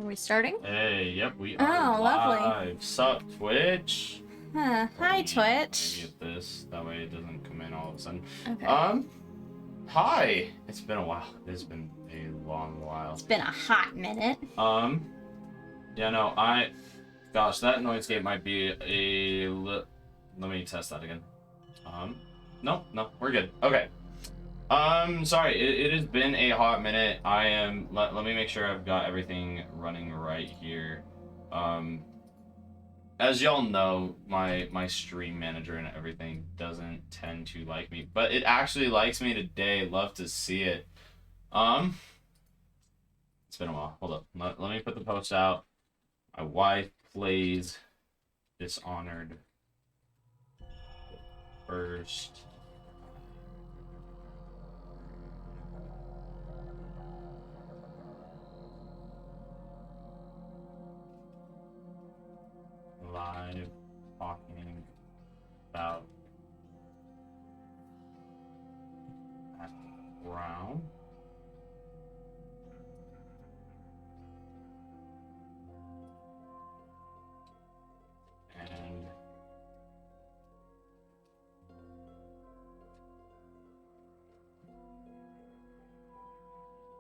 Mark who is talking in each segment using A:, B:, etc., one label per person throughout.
A: Are we starting?
B: Hey, yep, we
A: Oh,
B: are
A: lovely.
B: live. Sup, Twitch?
A: Huh. Hi,
B: Let
A: Twitch.
B: me get this. That way it doesn't come in all of a sudden.
A: Okay.
B: Hi. It's been a while. It's been a long while.
A: It's been a hot minute.
B: Yeah, no, gosh, that noise gate might be let me test that again. No, we're good. Okay. Sorry, it has been a hot minute. Let me make sure I've got everything running right here. As y'all know, my stream manager and everything doesn't tend to like me, but it actually likes me today. Love to see it. It's been a while. Hold up. Let me put the post out. My wife plays Dishonored first. Live talking about background. And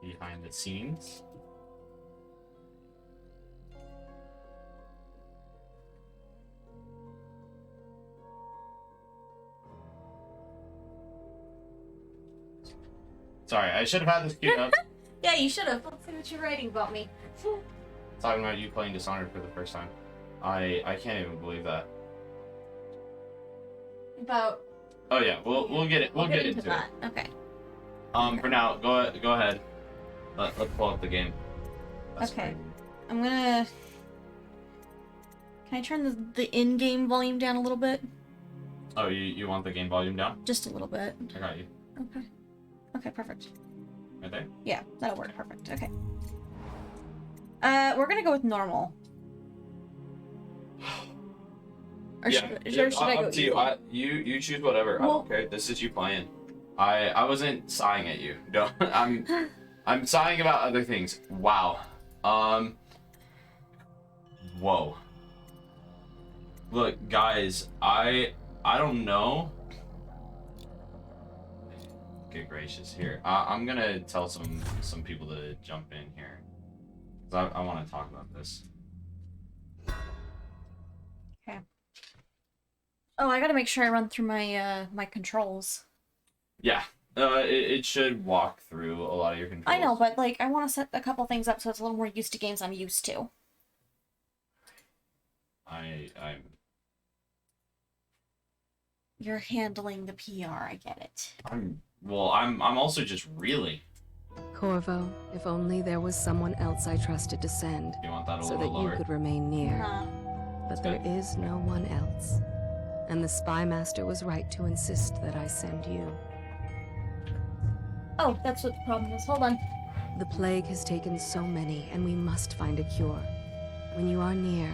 B: behind the scenes. Sorry, I should have had this queued up.
A: Yeah, you should have. Let's see what you're writing about me.
B: Talking about you playing Dishonored for the first time. I can't even believe that.
A: About.
B: Oh yeah, we'll get it. We'll get into
A: that.
B: it.
A: Okay.
B: For now, go ahead. Let's pull up the game. That's
A: okay.
B: Great.
A: I'm gonna. Can I turn the in-game volume down a little bit?
B: Oh, you want the game volume down?
A: Just a little bit.
B: I got you.
A: Okay. Okay, perfect.
B: Right there?
A: Yeah, that'll work. Perfect. Okay. We're gonna go with normal. Or
B: yeah,
A: should I go
B: up to you. You choose whatever. I don't care. This is you playing. I wasn't sighing at you. No, I'm sighing about other things. Wow. Whoa. Look, guys, I don't know. Good gracious, here. I'm gonna tell some people to jump in here. 'Cause I want to talk about this.
A: Okay. Oh, I gotta make sure I run through my my controls.
B: Yeah. It should walk through a lot of your controls.
A: I know, but like I want to set a couple things up so it's a little more used to games I'm used to.
B: I'm.
A: You're handling the PR. I get it.
B: I'm also just really.
C: Corvo, if only there was someone else I trusted to send,
B: You want that a
C: so
B: little
C: that
B: lower?
C: you could remain near. But there is no one else. And the Spy Master was right to insist that I send you.
A: Oh, that's what the problem is. Hold on.
C: The plague has taken so many, and we must find a cure. When you are near,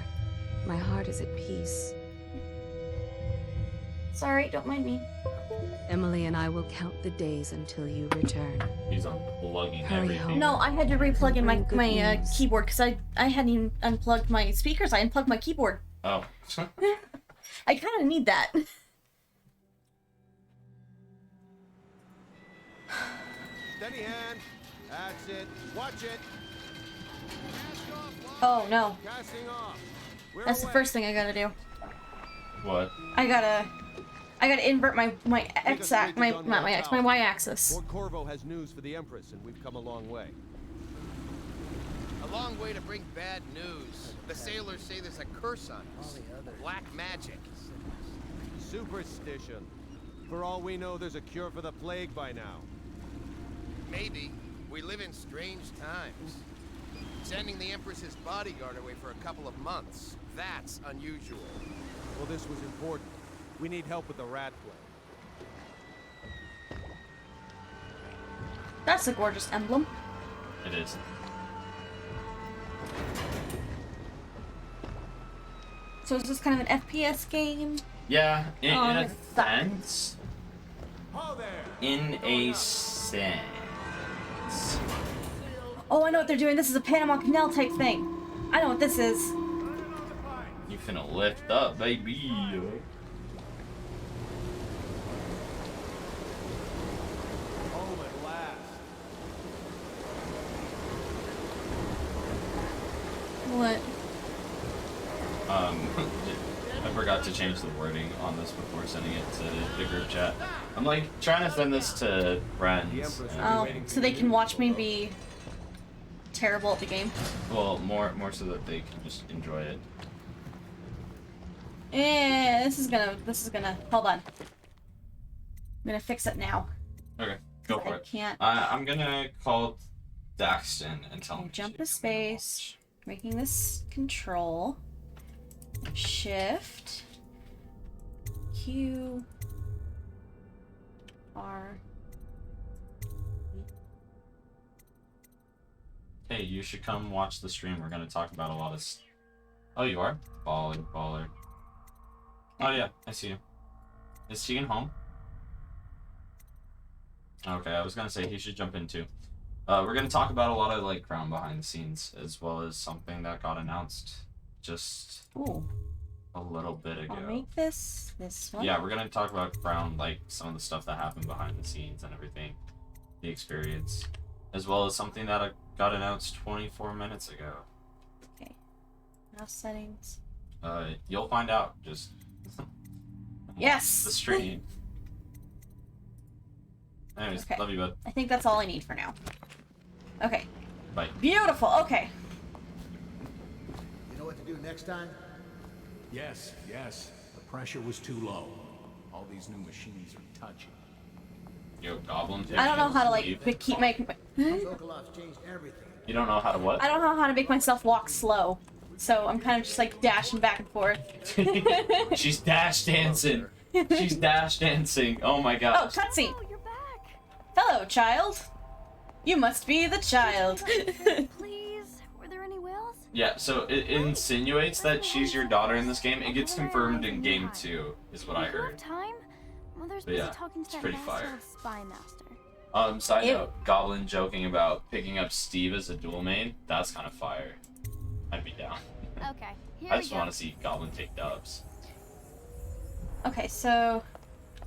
C: my heart is at peace.
A: Sorry, don't mind me.
C: Emily and I will count the days until you return.
B: He's unplugging
C: Hurry
B: everything.
C: home.
A: No, I had to replug in my
C: News.
A: keyboard because I hadn't even unplugged my speakers. I unplugged my keyboard.
B: Oh.
A: I kind of need that.
D: Steady hand. That's it. Watch it.
A: Oh no,
D: Casting off. We're
A: that's the
D: away.
A: first thing I gotta do.
B: What?
A: I gotta invert my y-axis.
D: Lord Corvo has news for the Empress, and we've come a long way.
E: A long way to bring bad news. The sailors say there's a curse on us. Black magic.
D: Superstition. For all we know, there's a cure for the plague by now.
E: Maybe. We live in strange times. Sending the Empress's bodyguard away for a couple of months. That's unusual.
D: Well, this was important. We need help with the rat plague.
A: That's a gorgeous emblem.
B: It is.
A: So is this kind of an FPS game?
B: Yeah, in a
A: it sucks.
B: sense.
D: Oh, there.
B: In a sense.
A: Oh, I know what they're doing. This is a Panama Canal type thing. I know what this is.
B: You finna lift up, baby.
D: Home at last.
A: What?
B: I forgot to change the wording on this before sending it to the group chat. I'm like trying to send this to friends.
A: Oh, so they can watch me be terrible at the game.
B: Well, more so that they can just enjoy it.
A: This is gonna, hold on. I'm gonna fix it now.
B: Okay, go for
A: I
B: it.
A: can't.
B: I'm gonna call Daxton and tell him.
A: Jump a space, making this control. Shift. Q. R.
B: Hey, you should come watch the stream. We're gonna talk about a lot of. Oh, you are? Baller. Oh yeah, I see you. Is Tegan home? Okay, I was gonna say he should jump in too. We're gonna talk about a lot of like ground behind the scenes, as well as something that got announced just
A: Ooh.
B: a little bit ago.
A: I'll make this one.
B: Yeah, we're gonna talk about ground, like some of the stuff that happened behind the scenes and everything, the experience, as well as something that got announced 24 minutes ago.
A: Okay. Mouse settings.
B: You'll find out. Just
A: Yes!
B: the stream. Anyways,
A: Okay.
B: love you, bud.
A: I think that's all I need for now. Okay.
B: Bye.
A: Beautiful. Okay.
D: You know what to do next time?
F: Yes. The pressure was too low. All these new machines are touchy.
B: Yo, Goblin.
A: I don't know how to like
B: leave.
A: keep my.
D: Sokolov's changed everything.
B: You don't know how to what?
A: I don't know how to make myself walk slow, so I'm kind of just like dashing back and forth.
B: She's dash dancing. She's dash dancing. Oh my
A: Oh,
B: gosh.
A: cutscene.
G: Oh, you're back.
A: Hello, child. You must be the child.
G: Please, were there any whales?
B: Yeah, so it insinuates that she's your daughter in this game. It gets confirmed in game 2, is what I
G: If you have
B: heard.
G: time? Mother's
B: But
G: busy
B: yeah,
G: talking to
B: it's
G: that
B: pretty
G: bastard
B: fire.
G: spy master.
B: Side
A: Ew.
B: note, Goblin joking about picking up Steve as a dual main. That's kind of fire. I'd be down.
G: Okay, here
B: I
G: we
B: just
G: go.
B: want to see Goblin take dubs.
A: Okay, so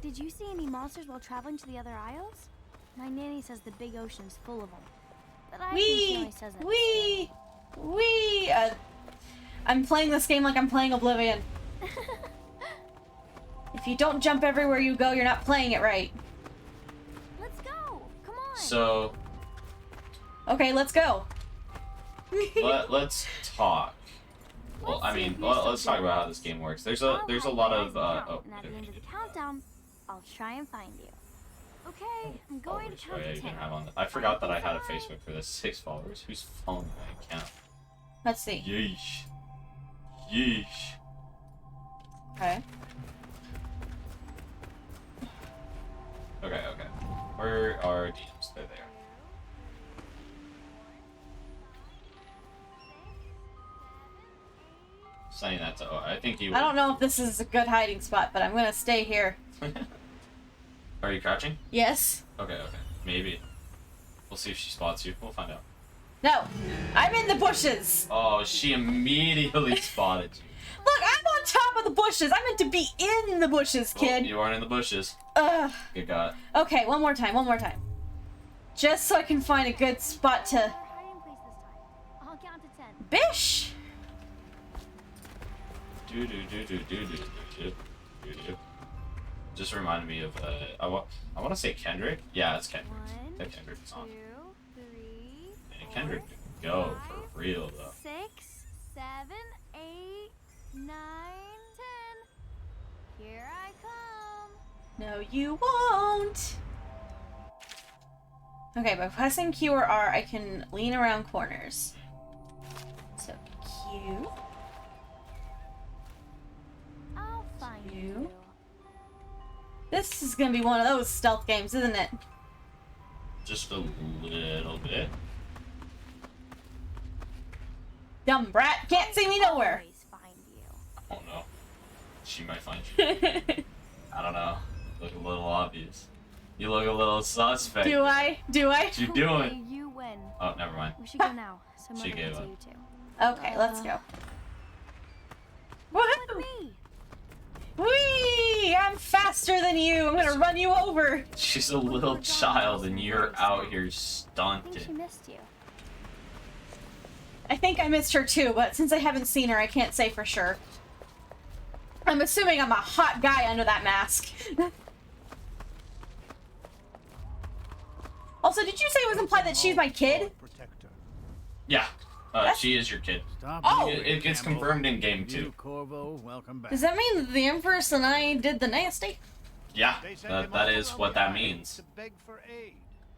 G: Did you see any monsters while traveling to the other isles? My nanny says the big ocean's full of them. But I think she only says it.
A: I'm playing this game like I'm playing Oblivion. If you don't jump everywhere you go, you're not playing it right.
G: Let's go. Come on.
B: So,
A: Okay, let's go.
B: let's talk. Well,
G: Let's
B: I
G: see
B: mean,
G: if you're so
B: let's talk
G: good.
B: about how this game works. There's
G: I'll
B: a
G: hide
B: lot
G: behind
B: of
G: the count,
B: oh,
G: and at the end of the countdown, I'll try and find you. Okay, I'm going to
B: followers,
G: count
B: right? I
G: to
B: even
G: 10.
B: have on. I forgot that I had a Facebook for this. 6 followers. Who's following my account?
A: Let's see.
B: Yeesh. Yeesh.
A: Okay.
B: Okay. Where are DMs? They're there. Saying that to. Oh, I think he.
A: I don't know if this is a good hiding spot, but I'm gonna stay here.
B: Are you crouching?
A: Yes.
B: Okay. Maybe. We'll see if she spots you. We'll find out.
A: No. I'm in the bushes.
B: Oh, she immediately spotted you.
A: Look, I'm on top of the bushes. I meant to be in the bushes,
B: Oh,
A: kid.
B: you aren't in the bushes.
A: Ugh.
B: Good God.
A: Okay, one more time. Just so I can find a good spot to...
G: Our hiding place this time. I'll count to 10.
A: Bish!
B: Do. Just reminded me of I want to say Kendrick. Yeah, it's Kendrick.
G: 1,
B: That Kendrick is
G: 2,
B: on.
G: 3,
B: And Kendrick can go for real though.
G: 6, 7, 8, 9, 10. Here I come.
A: No, you won't. Okay, by pressing Q or R, I can lean around corners. So, Q.
G: I'll find
A: You?
G: you.
A: This is gonna be one of those stealth games, isn't it?
B: Just a little bit.
A: Dumb brat, can't see me nowhere.
G: Always find you.
B: I don't know. She might find you. I don't know. Look a little obvious. You look a little suspect.
A: Do I?
B: What you doing?
G: Okay, you win. when.
B: Oh, never mind.
G: We should go now, so
B: She
G: Mother
B: gave
G: can see
B: up.
G: you too.
A: Okay, let's go.
G: With
A: Woohoo!
G: me.
A: Whee! I'm faster than you. I'm gonna run you over.
B: She's a little child and you're out here
G: I think she
B: stunted.
G: missed you.
A: I think I missed her too, but since I haven't seen her, I can't say for sure. I'm assuming I'm a hot guy under that mask. Also, did you say it was implied that she's my kid?
D: Protector.
B: Yeah, she is your kid.
D: Stop
A: Oh!
B: It gets confirmed in game 2.
D: Corvo, welcome back.
A: Does that mean that the Empress and I did the nasty?
B: Yeah,
D: They sent him
B: that
D: all
B: is
D: around
B: what
D: the
B: that
D: island
B: means.
D: to beg for aid.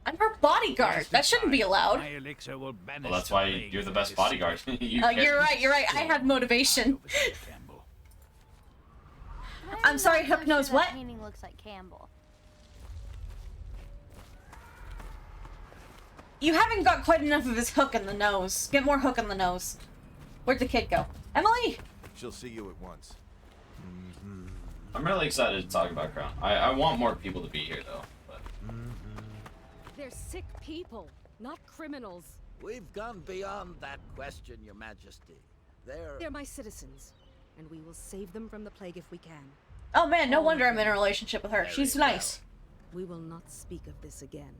A: I'm her bodyguard. That shouldn't be allowed.
D: My elixir will banish
B: Well, that's
D: the
B: why
D: plague
B: you're the
D: from
B: best
D: this
B: bodyguard.
D: city.
B: You
A: Oh,
B: get-
A: you're right. I have motivation.
D: Campbell.
G: Why
A: I'm
G: are you
A: sorry,
G: not so
A: Hook knows
G: sure
A: what?
G: that painting looks like Campbell.
A: You haven't got quite enough of his hook in the nose. Get more hook in the nose. Where'd the kid go? Emily!
E: She'll see you at once.
B: I'm really excited to talk about Crown. I want more people to be here though. But
C: They're sick people, not criminals.
H: We've gone beyond that question, Your Majesty.
C: They're my citizens, and we will save them from the plague if we can.
A: Oh man, no wonder I'm in a relationship with her. She's nice.
C: We will not speak of this again.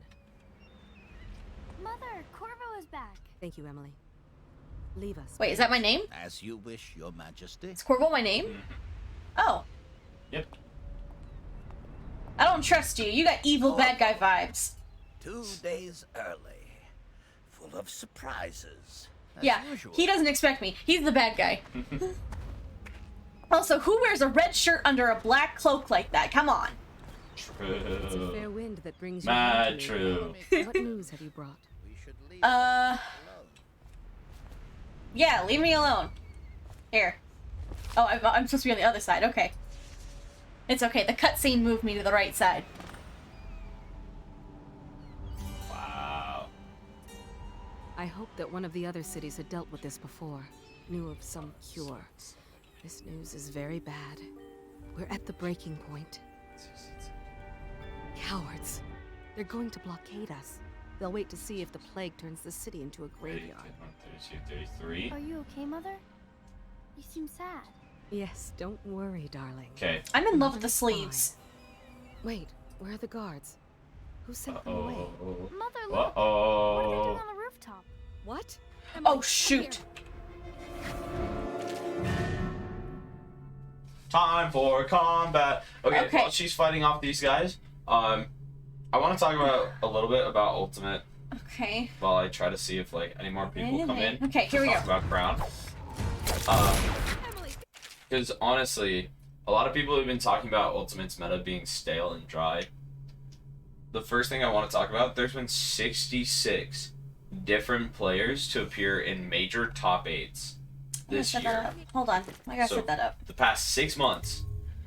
G: Mother, Corvo is back.
C: Thank you, Emily. Leave us.
A: Wait, is that my name?
H: As you wish, Your Majesty.
A: Is Corvo my name? Oh.
B: yep.
A: I don't trust you. You got evil bad guy vibes.
H: 2 days early. Full of surprises. As
A: Yeah,
H: usual.
A: he doesn't expect me. He's the bad guy. Also, who wears a red shirt under a black cloak like that? Come on.
C: It's a fair
B: True.
C: wind that brings you
B: Mad
C: home to
B: true.
C: me. What news have you brought?
H: We should leave
A: Uh,
H: alone.
A: yeah, leave me alone. Here. Oh, I'm supposed to be on the other side. Okay. It's okay. The cutscene moved me to the right side.
B: Wow.
C: I hoped that one of the other cities had dealt with this before, knew of some cure. This news is very bad. We're at the breaking point. Cowards. They're going to blockade us. They'll wait to see if the plague turns the city into a graveyard.
B: 32, 33.
G: Are you okay, Mother? You seem sad.
C: Yes, don't worry, darling.
B: Okay.
A: I'm in love with the
C: Mother's fine.
A: sleeves.
C: Wait, where are the guards? Who sent them away?
B: Uh-oh.
G: Mother, look. What are they doing
B: Uh-oh.
G: on the rooftop?
C: What?
A: Oh, shoot.
B: Time for combat. Okay,
A: Okay.
B: while she's fighting off these guys, I want to talk about a little bit about Ultimate
A: Okay.
B: while I try to see if like any more people come in.
A: Okay, here we
B: Talk
A: go.
B: about Crown. Because honestly, a lot of people have been talking about Ultimate's meta being stale and dry. The first thing I want to talk about, there's been 66 different players to appear in major top 8s
A: I'm gonna
B: this
A: set that
B: year.
A: up. Hold on. I gotta
B: So-
A: set that up.
B: The past 6 months,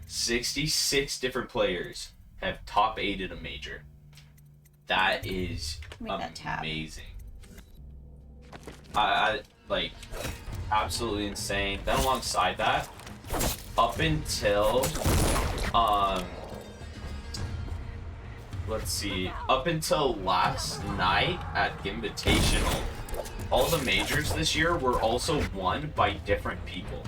B: 66 different players have top 8'd a major. That is
A: Make that tab.
B: amazing. I like absolutely insane. Then alongside that, up until let's see, up until last night at Invitational, all the majors this year were also won by different people.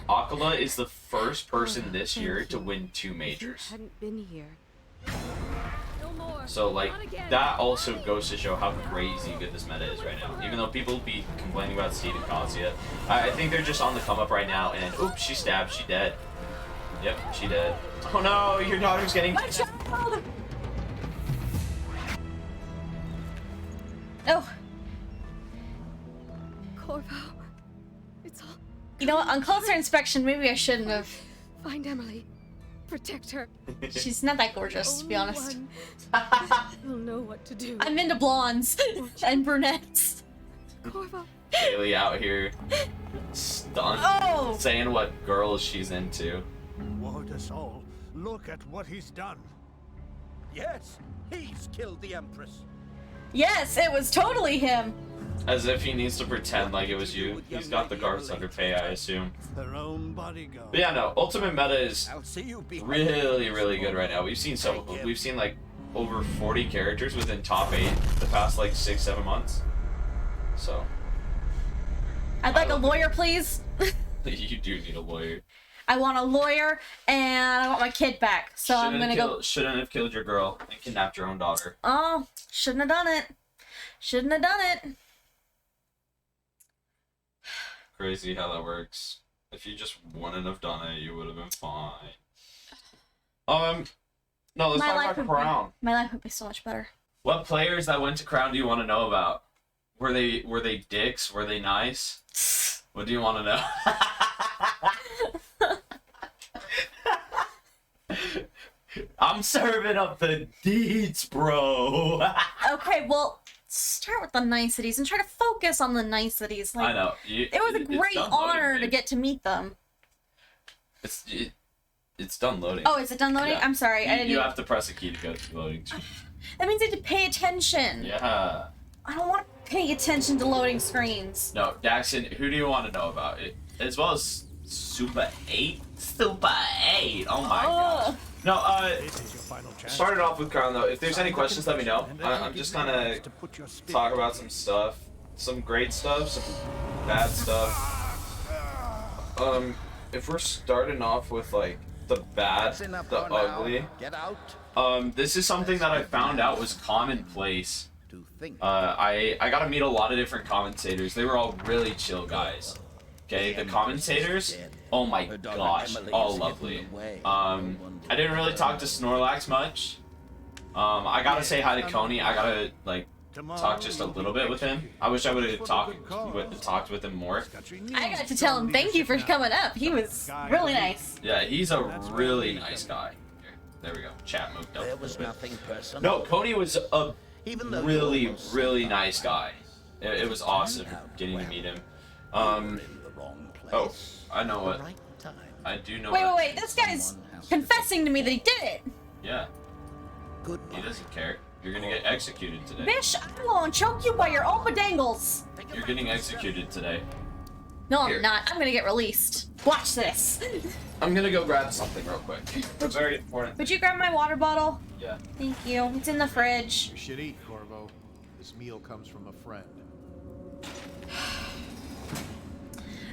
B: Akala is the first person this year to win 2
C: If you
B: majors.
C: hadn't been here.
B: So like that also goes to show how crazy good this meta is right now. Even though people be complaining about Steve and Kazuya, I think they're just on the come up right now. And oops, she stabbed, she dead. Yep, she dead. Oh no, your daughter's getting.
A: My child! Oh,
C: Corvo. It's all.
A: you know what? On closer inspection, maybe I shouldn't have.
C: Find Emily. Protect her.
A: She's not that gorgeous, to be
C: Only
A: honest.
C: one will know what to do.
A: I'm into blondes and brunettes.
C: Corvo.
B: Haley out here, stunned,
A: Oh!
B: saying what girls she's into.
D: Ward us all. Look at what he's done.
H: Yes, he's killed the Empress.
A: Yes, it was totally him.
B: As if he needs to pretend like it was you. He's got the guards under pay, I assume.
D: Her own bodyguard.
B: But yeah, no, Ultimate meta is
H: I'll see you behind
B: really,
H: the
B: really good
H: door.
B: right now. We've seen like over 40 characters within top 8 the past like 6-7 months. So.
A: I'd like a lawyer, please.
B: You do need a lawyer.
A: I want a lawyer, and I want my kid back. So I'm gonna go.
B: Shouldn't have killed your girl and kidnapped your own daughter.
A: Oh, shouldn't have done it. Shouldn't have done it.
B: Crazy how that works. If you just wouldn't have done it, you would have been fine. No, let's talk about Crown.
A: My life would be so much better.
B: What players that went to Crown do you want to know about? Were they dicks? Were they nice? What do you want to know? I'm serving up the deeds, bro.
A: Okay, well, start with the niceties and try to focus on the niceties. Like,
B: I know.
A: It was a great honor to get to meet them.
B: It's done loading.
A: Oh, is it done loading?
B: Yeah.
A: I'm sorry. I didn't.
B: You have to press a key to go to loading.
A: That means I have to pay attention.
B: Yeah.
A: I don't want to pay attention to loading screens.
B: No, Daxon, who do you want to know about? As well as Super 8? Super 8! Oh my gosh. No, started off with Crown though. If there's any questions, let me know. I'm just gonna talk about some stuff. Some great stuff, some bad stuff. If we're starting off with like the bad, the ugly.
E: Get out.
B: This is something that I found out was commonplace. I got to meet a lot of different commentators. They were all really chill guys. Okay, the commentators, oh my gosh, all lovely. I didn't really talk to Snorlax much. I gotta say hi to Coney. I gotta like talk just a little bit with him. I wish I would have talked with him more.
A: I got to tell him thank you for coming up. He was really nice.
B: Yeah, he's a really nice guy. Here, there we go. Chat moved up.
H: There was nothing personal.
B: No, Coney was a really, really nice guy. It was awesome getting to meet him. Oh, I know what. I do know.
A: Wait. This guy's confessing to me that he did it.
B: Yeah. He doesn't care. You're gonna get executed today.
A: Bish, I'm gonna choke you by your own badangles.
B: You're getting executed today.
A: No,
B: Here.
A: I'm not. I'm gonna get released. Watch this.
B: I'm gonna go grab something real quick. It's very important.
A: Would you grab my water bottle?
B: Yeah.
A: Thank you. It's in the fridge.
D: You should eat, Corvo. This meal comes from a friend.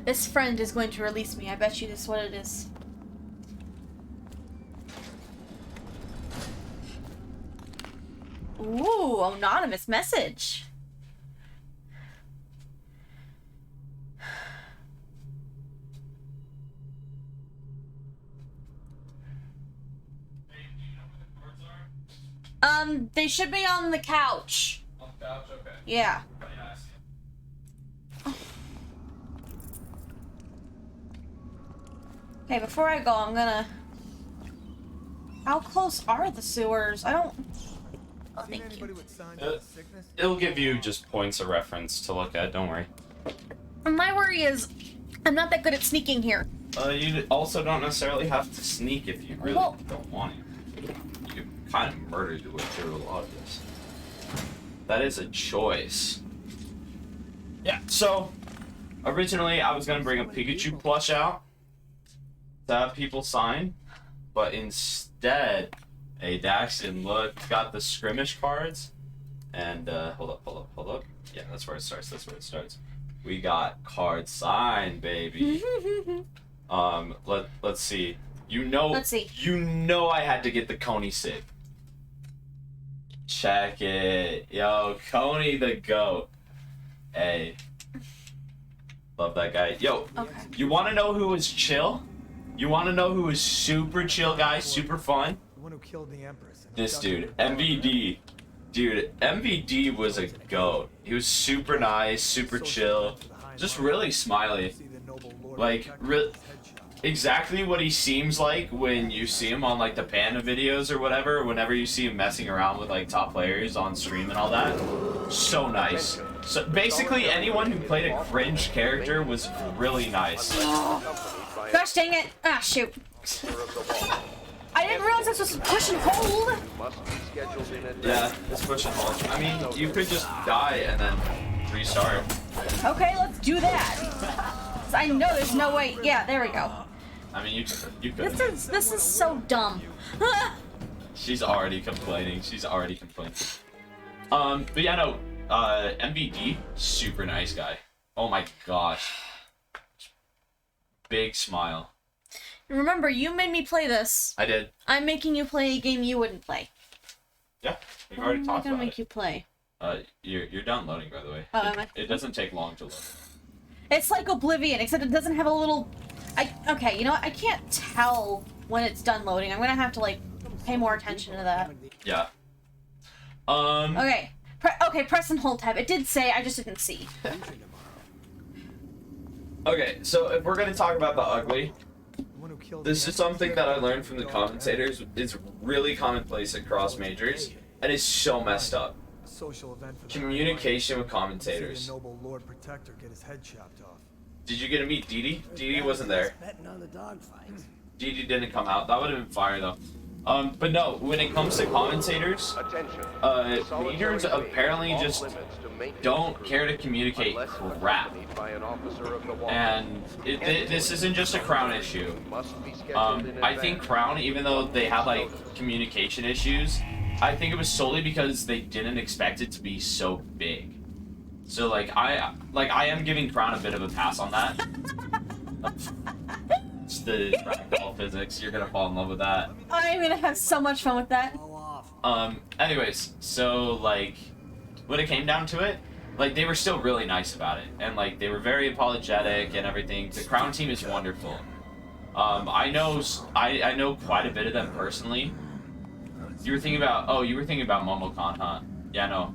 A: This friend is going to release me. I bet you this is what it is. Ooh, anonymous message. They should be on the couch.
B: On the couch? Okay.
A: Yeah. Okay, before I go, I'm gonna... How close are the sewers? I don't... Oh, thank you.
B: It'll give you just points of reference to look at, don't worry.
A: My worry is, I'm not that good at sneaking here.
B: You also don't necessarily have to sneak if you really don't want to. You can kind of murder your way through a lot of this. That is a choice. Yeah, so, originally I was going to bring a Pikachu plush out to have people sign, but instead, hey Daxon, look, got the skirmish cards, and hold up. Yeah, that's where it starts. We got card signed, baby. Let's see. You know I had to get the Coney sig. Check it. Yo, Coney the GOAT. Hey. Love that guy. Yo,
A: Okay.
B: You want to know who was chill? You want to know who was super chill, guy? Super fun?
I: The one who killed the Empress.
B: This dude, MVD. Dude, MVD was a GOAT. He was super nice, super chill. Just really smiley. Like, exactly what he seems like when you see him on like the Panda videos or whatever, whenever you see him messing around with like top players on stream and all that. So nice. So basically anyone who played a cringe character was really nice.
A: Gosh dang it. Ah, shoot. I didn't realize this was push and hold.
B: Yeah, it's push and hold. I mean, you could just die and then restart.
A: Okay, let's do that. I know there's no way. Yeah, there we go.
B: I mean, you could.
A: This is so dumb.
B: She's already complaining. She's already complaining. But yeah, no. MVD, super nice guy. Oh my gosh. Big smile.
A: Remember, you made me play this.
B: I did.
A: I'm making you play a game you wouldn't play.
B: Yeah, we've already talked
A: I'm gonna
B: about
A: make
B: it.
A: you play.
B: You're downloading, by the way.
A: Oh, am I?
B: It doesn't take long to load.
A: It's like Oblivion, except it doesn't have a little... Okay, you know what? I can't tell when it's done loading. I'm gonna have to, like, pay more attention to that.
B: Yeah.
A: Okay. Okay, press and hold tab. It did say, I just didn't see.
B: Okay, so if we're gonna talk about the ugly, this is something that I learned from the commentators. It's really commonplace across majors, and it's so messed up. Communication with commentators. Did you get to meet Dee Dee? Dee Dee wasn't there. Dee Dee didn't come out. That would have been fire though. But no, when it comes to commentators, majors apparently just don't care to communicate crap. And this isn't just a Crown issue. I think Crown, even though they have like communication issues, I think it was solely because they didn't expect it to be so big. So I am giving Crown a bit of a pass on that. It's the ragdoll physics. You're gonna fall in love with that.
A: I'm gonna have so much fun with that.
B: Anyways, so like when it came down to it, like they were still really nice about it, and like they were very apologetic and everything. The Crown team is wonderful. I know quite a bit of them personally. You were thinking about MomoCon, huh? Yeah, no.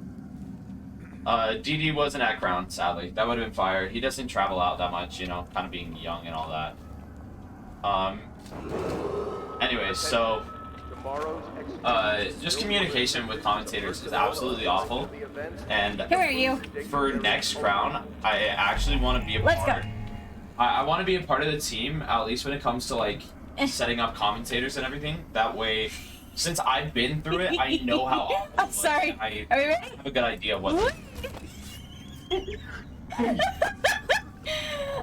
B: DD wasn't at Crown, sadly. That would have been fire. He doesn't travel out that much, you know, kind of being young and all that. Anyways, so just communication with commentators is absolutely awful. And
A: Who are you?
B: for next Crown, I actually want to be a part. I want to be a part of the team, at least when it comes to like setting up commentators and everything. That way, since I've been through it, I know how awful it
A: I'm
B: was.
A: sorry.
B: I
A: Are we ready?
B: have a good idea what.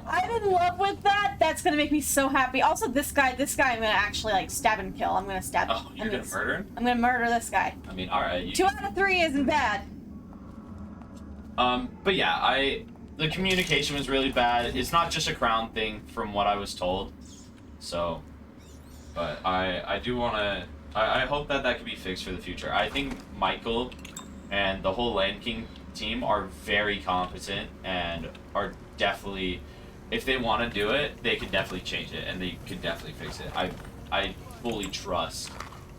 A: I'm in love with that. That's gonna make me so happy. Also, this guy, I'm gonna actually like stab and kill. I'm gonna stab.
B: Oh, you're gonna murder him?
A: I'm gonna murder this guy.
B: I mean, all right.
A: 2 out of 3 isn't bad.
B: But yeah, the communication was really bad. It's not just a Crown thing, from what I was told. So, but I do want to. I hope that could be fixed for the future. I think Michael and the whole Land King team are very competent and are definitely, if they want to do it, they could definitely change it and they could definitely fix it. I fully trust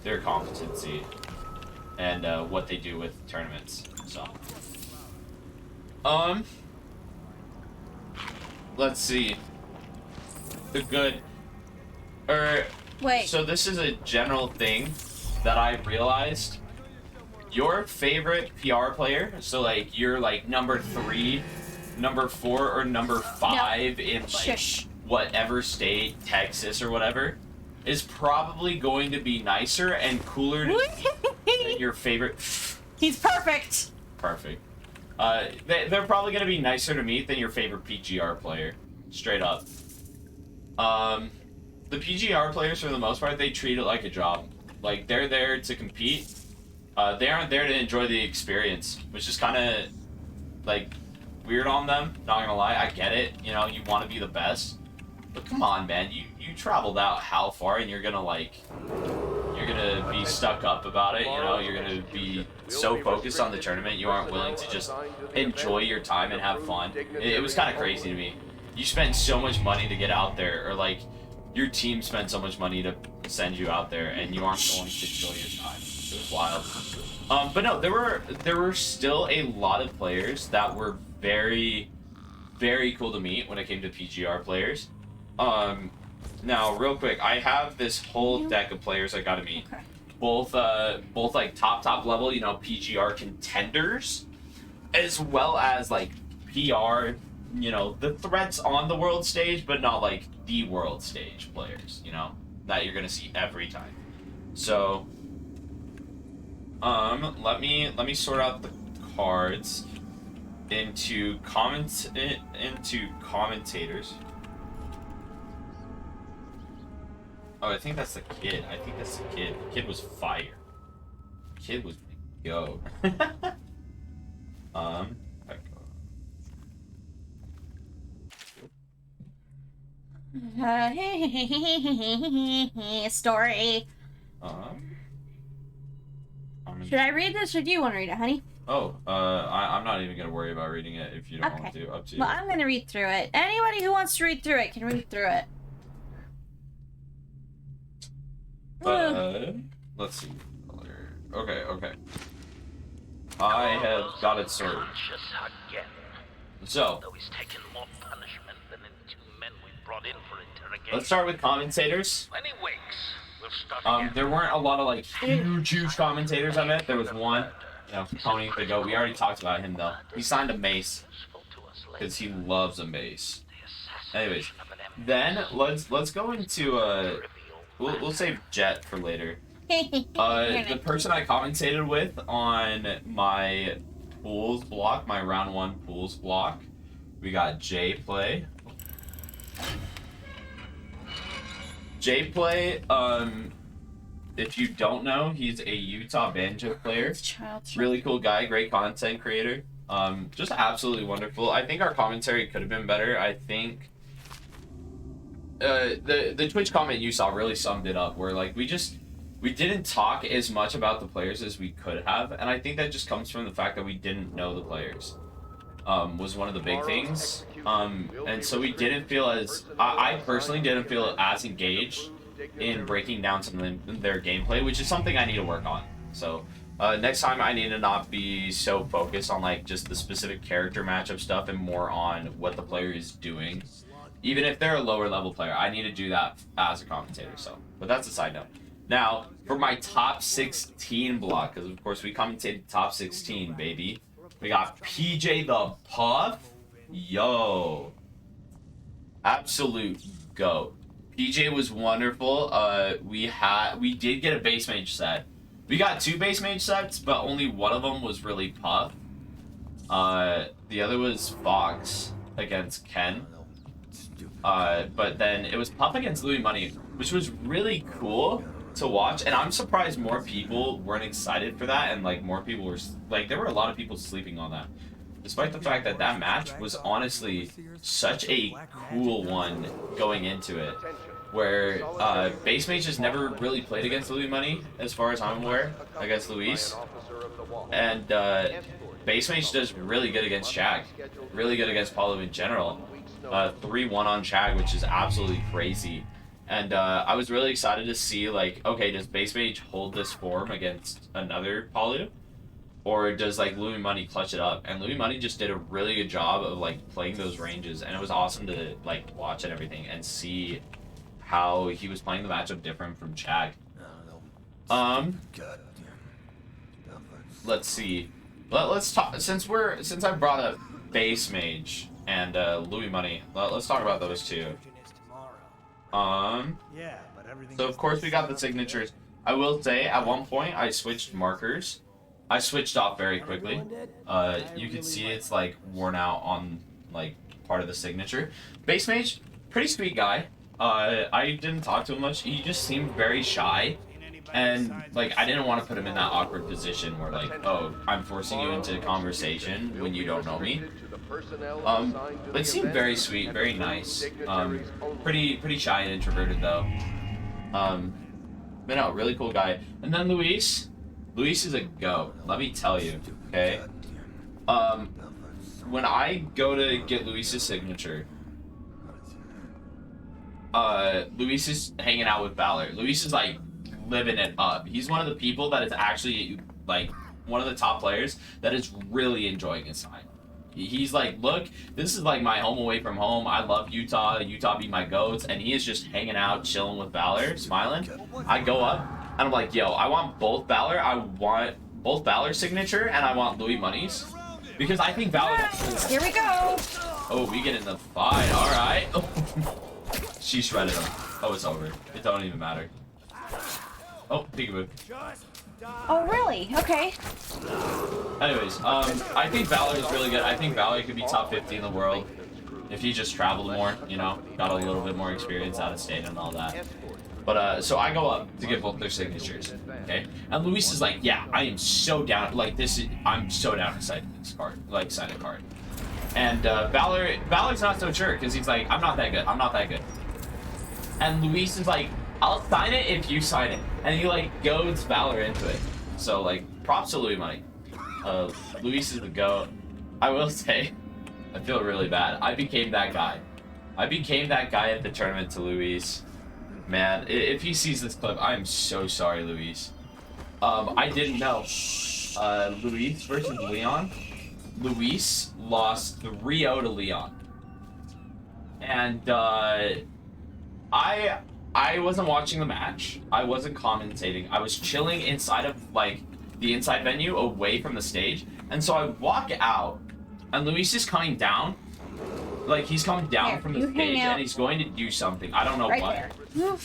B: their competency and what they do with tournaments. So, let's see. The good,
A: Wait.
B: So this is a general thing that I realized. Your favorite PR player, so like you're like number 3, number 4, or number 5 in like
A: Shush.
B: whatever state, Texas or whatever, is probably going to be nicer and cooler than your favorite.
A: He's perfect.
B: Perfect. They're probably gonna be nicer to me than your favorite PGR player, straight up. The PGR players, for the most part, they treat it like a job. Like, they're there to compete. They aren't there to enjoy the experience, which is kind of, like, weird on them. Not gonna lie, I get it. You know, you want to be the best. But come on, man. You traveled out how far, and you're gonna, like, you're gonna be stuck up about it, you know? You're gonna be so focused on the tournament, you aren't willing to just enjoy your time and have fun. It was kind of crazy to me. You spent so much money to get out there, or, like, your team spent so much money to send you out there, and you aren't going to enjoy your time. It was wild. But no, there were still a lot of players that were very, very cool to meet when it came to PGR players. Now, real quick, I have this whole deck of players I got to meet.
A: Okay.
B: Both like top level, you know, PGR contenders, as well as like PR, you know, the threats on the world stage, but not like the world stage players, you know, that you're gonna see every time. So, let me sort out the cards into commentators. Oh, I think that's the kid. The kid was fire. kid was go.
A: Story. Should I read this, or do you want to read it, honey?
B: Oh, I'm not even gonna worry about reading it if you don't want to. Up to you.
A: Well, I'm gonna read through it. Anybody who wants to read through it can read through it.
B: Let's see. Okay. I have got it sorted. So, let's start with commentators. There weren't a lot of like huge commentators on it. There was one, Tony the Goat. We already talked about him though. He signed a mace because he loves a mace. Anyways, then let's go into we'll save Jet for later. The person I commentated with on my pools block, my round 1 pools block, we got J Play. J Play, if you don't know, he's a Utah banjo player. Really cool guy, great content creator. Just absolutely wonderful. I think our commentary could have been better. I think the Twitch comment you saw really summed it up, where like we didn't talk as much about the players as we could have, and I think that just comes from the fact that we didn't know the players. Was one of the big things. And so we didn't feel as I personally didn't feel as engaged in breaking down some of their gameplay, which is something I need to work on. So next time I need to not be so focused on like just the specific character matchup stuff and more on what the player is doing. Even if they're a lower level player, I need to do that as a commentator. So, but that's a side note. Now, for my top 16 block, because of course we commentated top 16, baby. We got PJ the Puff. Yo. Absolute GOAT. PJ was wonderful. We did get a base mage set. We got 2 base mage sets, but only one of them was really Puff. The other was Fox against Ken. But then it was Puff against Louis Money, which was really cool to watch, and I'm surprised more people weren't excited for that, and like more people were like, there were a lot of people sleeping on that, despite the fact that that match was honestly such a cool one going into it, where base mage has never really played against Louis Money as far as I'm aware, against Luis, and base mage does really good against Chag, really good against Paulo in general. 3-1 on Chag, which is absolutely crazy. And I was really excited to see, like, okay, does base mage hold this form against another Palu? Or does, like, Louis Money clutch it up? And Louis Money just did a really good job of, like, playing those ranges. And it was awesome to, like, watch and everything and see how he was playing the matchup different from Chag. Let's see. Let's talk, since I brought up base mage and Louis Money, let's talk about those two. So of course we got the signatures. I will say at one point I switched markers. I switched off very quickly. You can see it's like worn out on like part of the signature. Base mage, pretty sweet guy. I didn't talk to him much. He just seemed very shy. And like I didn't want to put him in that awkward position where like, oh, I'm forcing you into a conversation when you don't know me. But he seemed very sweet, very nice. Pretty shy and introverted though. But no, really cool guy. And then Luis is a goat. Let me tell you, okay. When I go to get Luis's signature, Luis is hanging out with Valor. Luis is like living it up. He's one of the people that is actually like one of the top players that is really enjoying his time. He's like, look, this is like my home away from home. I love Utah. Utah be my goats. And he is just hanging out, chilling with Valor, smiling. I go up and I'm like, yo, I want both Valor. I want both Valor's signature and I want Louis Money's. Because I think Valor...
A: Here we go.
B: Oh, we get in the fight. All right. She shredded him. Oh, it's over. It don't even matter. Oh, peekaboo.
A: Oh, really? Okay.
B: Anyways, I think Valor is really good. I think Valor could be top 50 in the world if he just traveled more, you know, got a little bit more experience out of state and all that. But so I go up to get both their signatures, okay? And Luis is like, yeah, I am so down. Like I'm so down to sign this card, like sign a card. And Valor's not so sure because he's like, I'm not that good. I'm not that good. And Luis is like, I'll sign it if you sign it. And he like goads Valor into it. So like, props to Louis Money. Luis is the GOAT. I will say, I feel really bad. I became that guy. I became that guy at the tournament to Luis. Man, if he sees this clip, I am so sorry, Luis. I didn't know. Luis versus Leon. Luis lost 3-0 to Leon. And I wasn't watching the match. I wasn't commentating. I was chilling inside of like the inside venue away from the stage. And so I walk out and Luis is coming down. Like he's coming down from the stage and he's going to do something. I don't know what. There.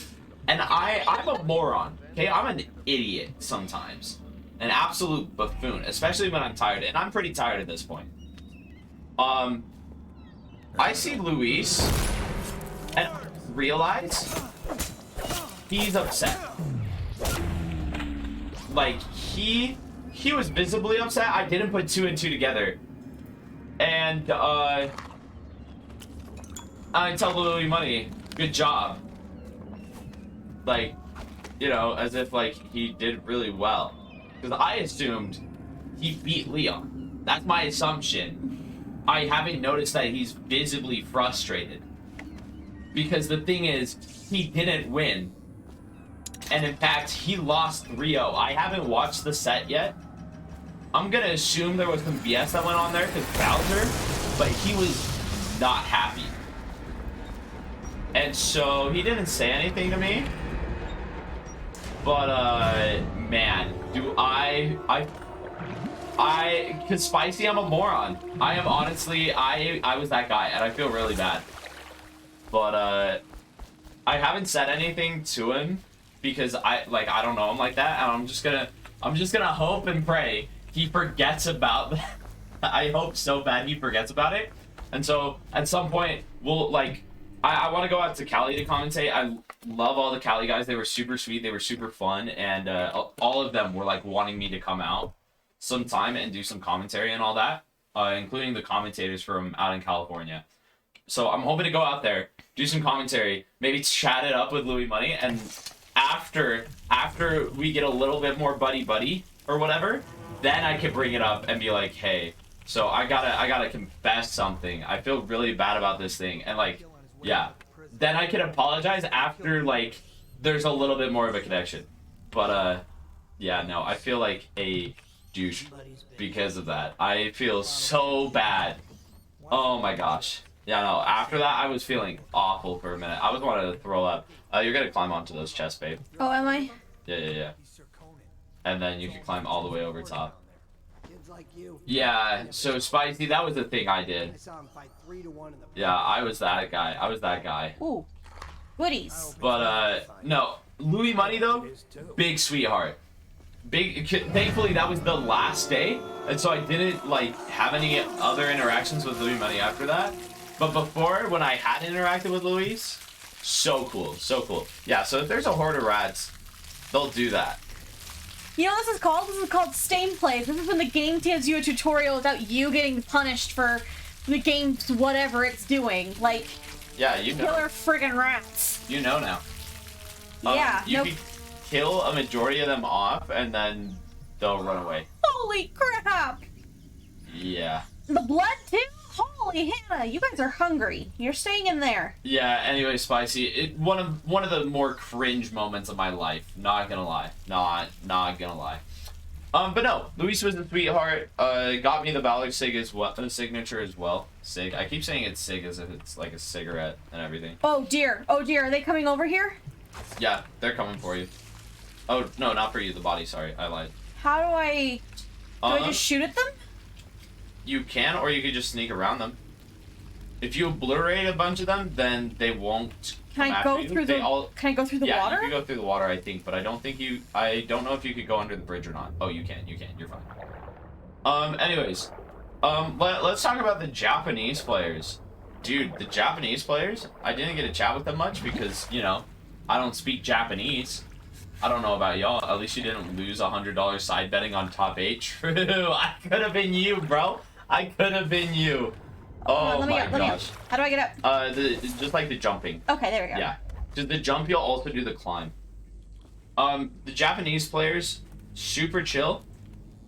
B: And I'm a moron. Okay, I'm an idiot sometimes. An absolute buffoon, especially when I'm tired, and I'm pretty tired at this point. I see Luis and realize he's upset. Like he was visibly upset. I didn't put 2 and 2 together. And I tell Louis Money, good job. Like, you know, as if like he did really well. Because I assumed he beat Leon. That's my assumption. I haven't noticed that he's visibly frustrated. Because the thing is, he didn't win. And in fact, he lost 3-0. I haven't watched the set yet. I'm gonna assume there was some BS that went on there because Bowser, but he was not happy. And so he didn't say anything to me. But man, do cause Spicy, I'm a moron. I am honestly, I was that guy and I feel really bad. But I haven't said anything to him because I don't know him like that, and I'm just gonna hope and pray he forgets about that. I hope so bad he forgets about it. And so at some point we'll like I want to go out to Cali to commentate. I love all the Cali guys. They were super sweet. They were super fun. And all of them were like wanting me to come out sometime and do some commentary and all that, including the commentators from out in California. So I'm hoping to go out there, do some commentary, maybe chat it up with Louis Money. And after we get a little bit more buddy or whatever, then I can bring it up and be like, hey, so I gotta confess something. I feel really bad about this thing. And like, yeah, then I can apologize after like there's a little bit more of a connection. But yeah, no, I feel like a douche because of that. I feel so bad. Oh my gosh. Yeah, no, after that I was feeling awful for a minute. I was wanting to throw up. You're gonna climb onto those chests, babe.
A: Oh, am I?
B: Yeah. And then you can climb all the way over top. Yeah, so Spicy, that was the thing I did. Yeah, I was that guy.
A: Ooh, goodies.
B: But no, Louis Money though, big sweetheart. Thankfully that was the last day, and so I didn't like have any other interactions with Louis Money after that. But before, when I had interacted with Louis, so cool. Yeah, so if there's a horde of rats, they'll do that.
A: You know what this is called? This is called Stain Plays. This is when the game gives you a tutorial without you getting punished for the game's whatever it's doing. Like,
B: yeah, you know.
A: Killer friggin' rats.
B: You know now.
A: Yeah.
B: You can kill a majority of them off, and then they'll run away.
A: Holy crap!
B: Yeah.
A: The blood too? Holy Hannah, you guys are hungry. You're staying in there.
B: Yeah, anyway, Spicy, one of the more cringe moments of my life. Not gonna lie. Not gonna lie. But no, Luis was a sweetheart. Got me the Valor signature as well. Sig. I keep saying it's Sig as if it's like a cigarette and everything.
A: Oh dear. Are they coming over here?
B: Yeah, they're coming for you. Oh, no, not for you, the body, sorry. I lied.
A: How do I... Do I just shoot at them?
B: You can, or you could just sneak around them. If you obliterate a bunch of them, then they won't.
A: Can I go through the water?
B: Yeah, you can go through the water, I think, but I don't know if you could go under the bridge or not. Oh, you can, you're fine. Anyways, let's talk about the Japanese players. Dude, the Japanese players, I didn't get to chat with them much because, you know, I don't speak Japanese. I don't know about y'all. At least you didn't lose $100 side betting on top 8. True. I could have been you, bro. I could have been you. Oh my gosh.
A: How do I get up?
B: Just like the jumping.
A: Okay, there we go.
B: Yeah. Because the jump, you'll also do the climb. The Japanese players, super chill.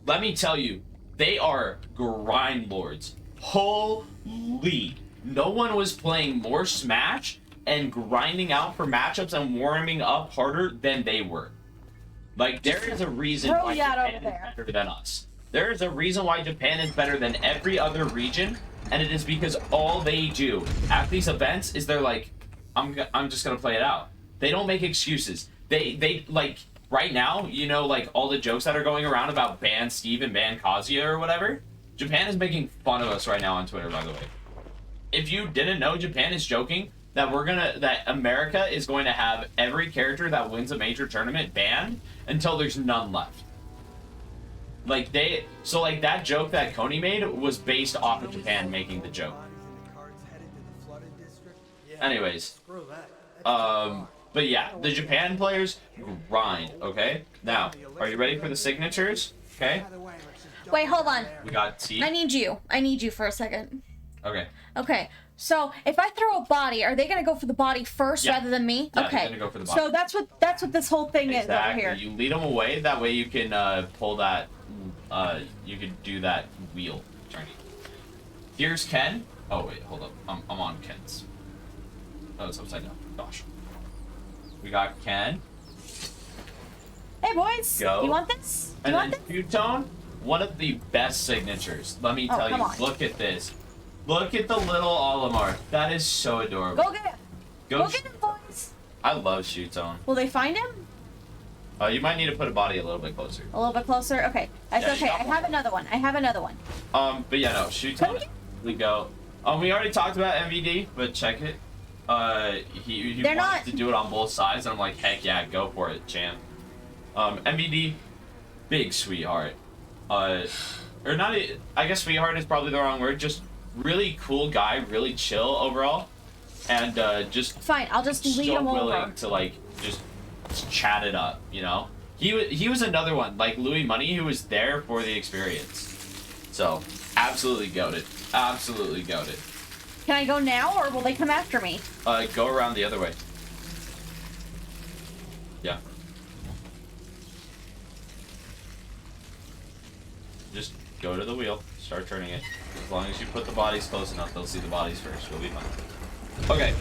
B: Let me tell you, they are grind lords. Holy. No one was playing more Smash and grinding out for matchups and warming up harder than they were. Like, there is a reason why Japan is better than us. There is a reason why Japan is better than every other region, and it is because all they do at these events is they're like, I'm just gonna play it out. They don't make excuses. They like, right now, you know, like, all the jokes that are going around about ban Steve and ban Kazuya or whatever, Japan is making fun of us right now on Twitter, by the way. If you didn't know, Japan is joking that America is going to have every character that wins a major tournament banned until there's none left. Like, like, that joke that Coney made was based off of Japan making the joke. Anyways, but yeah, the Japan players grind, okay? Now, are you ready for the signatures? Okay?
A: Wait, hold on.
B: We got T.
A: I need you for a second.
B: Okay.
A: Okay, so if I throw a body, are they gonna go for the body first rather than me?
B: Yeah,
A: okay.
B: they're gonna go for the body.
A: So that's what this whole thing is over here.
B: You lead them away, that way you can pull that, you can do that wheel turning. Here's Ken. Oh wait, hold up. I'm on Ken's. Oh, it's upside down. Gosh. We got Ken.
A: Hey boys,
B: Go.
A: you want this?
B: And then Two-Tone, one of the best signatures. Let me tell you, look at this. Look at the little Olimar. That is so adorable.
A: Go get him. Go get him, boys.
B: I love Shoot-Tone.
A: Will they find him?
B: You might need to put a body a little bit closer.
A: A little bit closer? Okay. That's okay. I have another one.
B: But yeah, no, Shoot-Tone. We go. We already talked about MVD, but check it. He wanted to do it on both sides, and I'm like, heck yeah, go for it, champ. MVD, big sweetheart. Or not, I guess sweetheart is probably the wrong word, just really cool guy, really chill overall, and just
A: fine. I'll just lead him over.
B: So willing to like just chat it up, you know. He was another one like Louis Money who was there for the experience. So absolutely goated, absolutely goated.
A: Can I go now, or will they come after me?
B: Go around the other way. Yeah. Just go to the wheel, start turning it. As long as you put the bodies close enough, they'll see the bodies first. You'll be fine. Okay.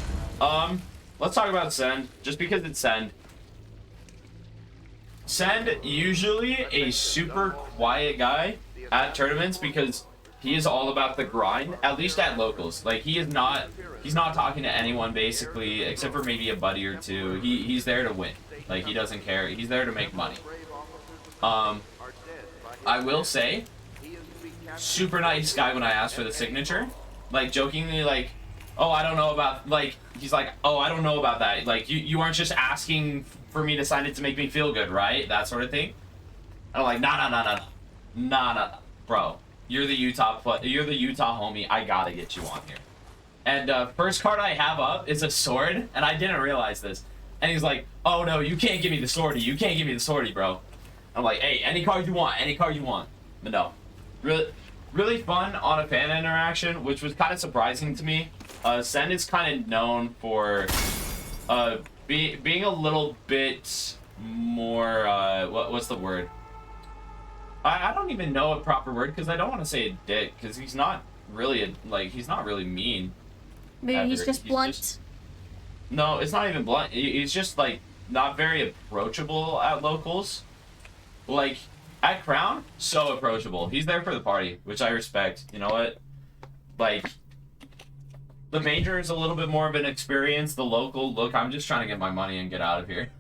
B: Let's talk about Send. Just because it's Send. Send, usually a super quiet guy at tournaments because he is all about the grind, at least at locals. Like, he's not talking to anyone, basically, except for maybe a buddy or two. He's there to win. Like, he doesn't care. He's there to make money. I will say, super nice guy when I asked for the signature. Like, jokingly, like, oh, I don't know about, like, he's like, oh, I don't know about that. Like, you aren't just for me to sign it to make me feel good, right? That sort of thing. I'm like, nah, bro. You're the Utah homie. I gotta get you on here. And first card I have up is a sword, and I didn't realize this. And he's like, oh no, you can't give me the swordy. You can't give me the swordy, bro. I'm like, hey, any card you want, any card you want. But no, really fun on a fan interaction, which was kind of surprising to me. Sen is kind of known for being a little bit more what's the word? I don't even know a proper word because I don't want to say a dick because he's not really he's not really mean.
A: Maybe he's just blunt.
B: No, it's not even blunt. He's just like not very approachable at locals. Like at Crown, so approachable. He's there for the party, which I respect. You know what? Like the major is a little bit more of an experience. The local, look, I'm just trying to get my money and get out of here.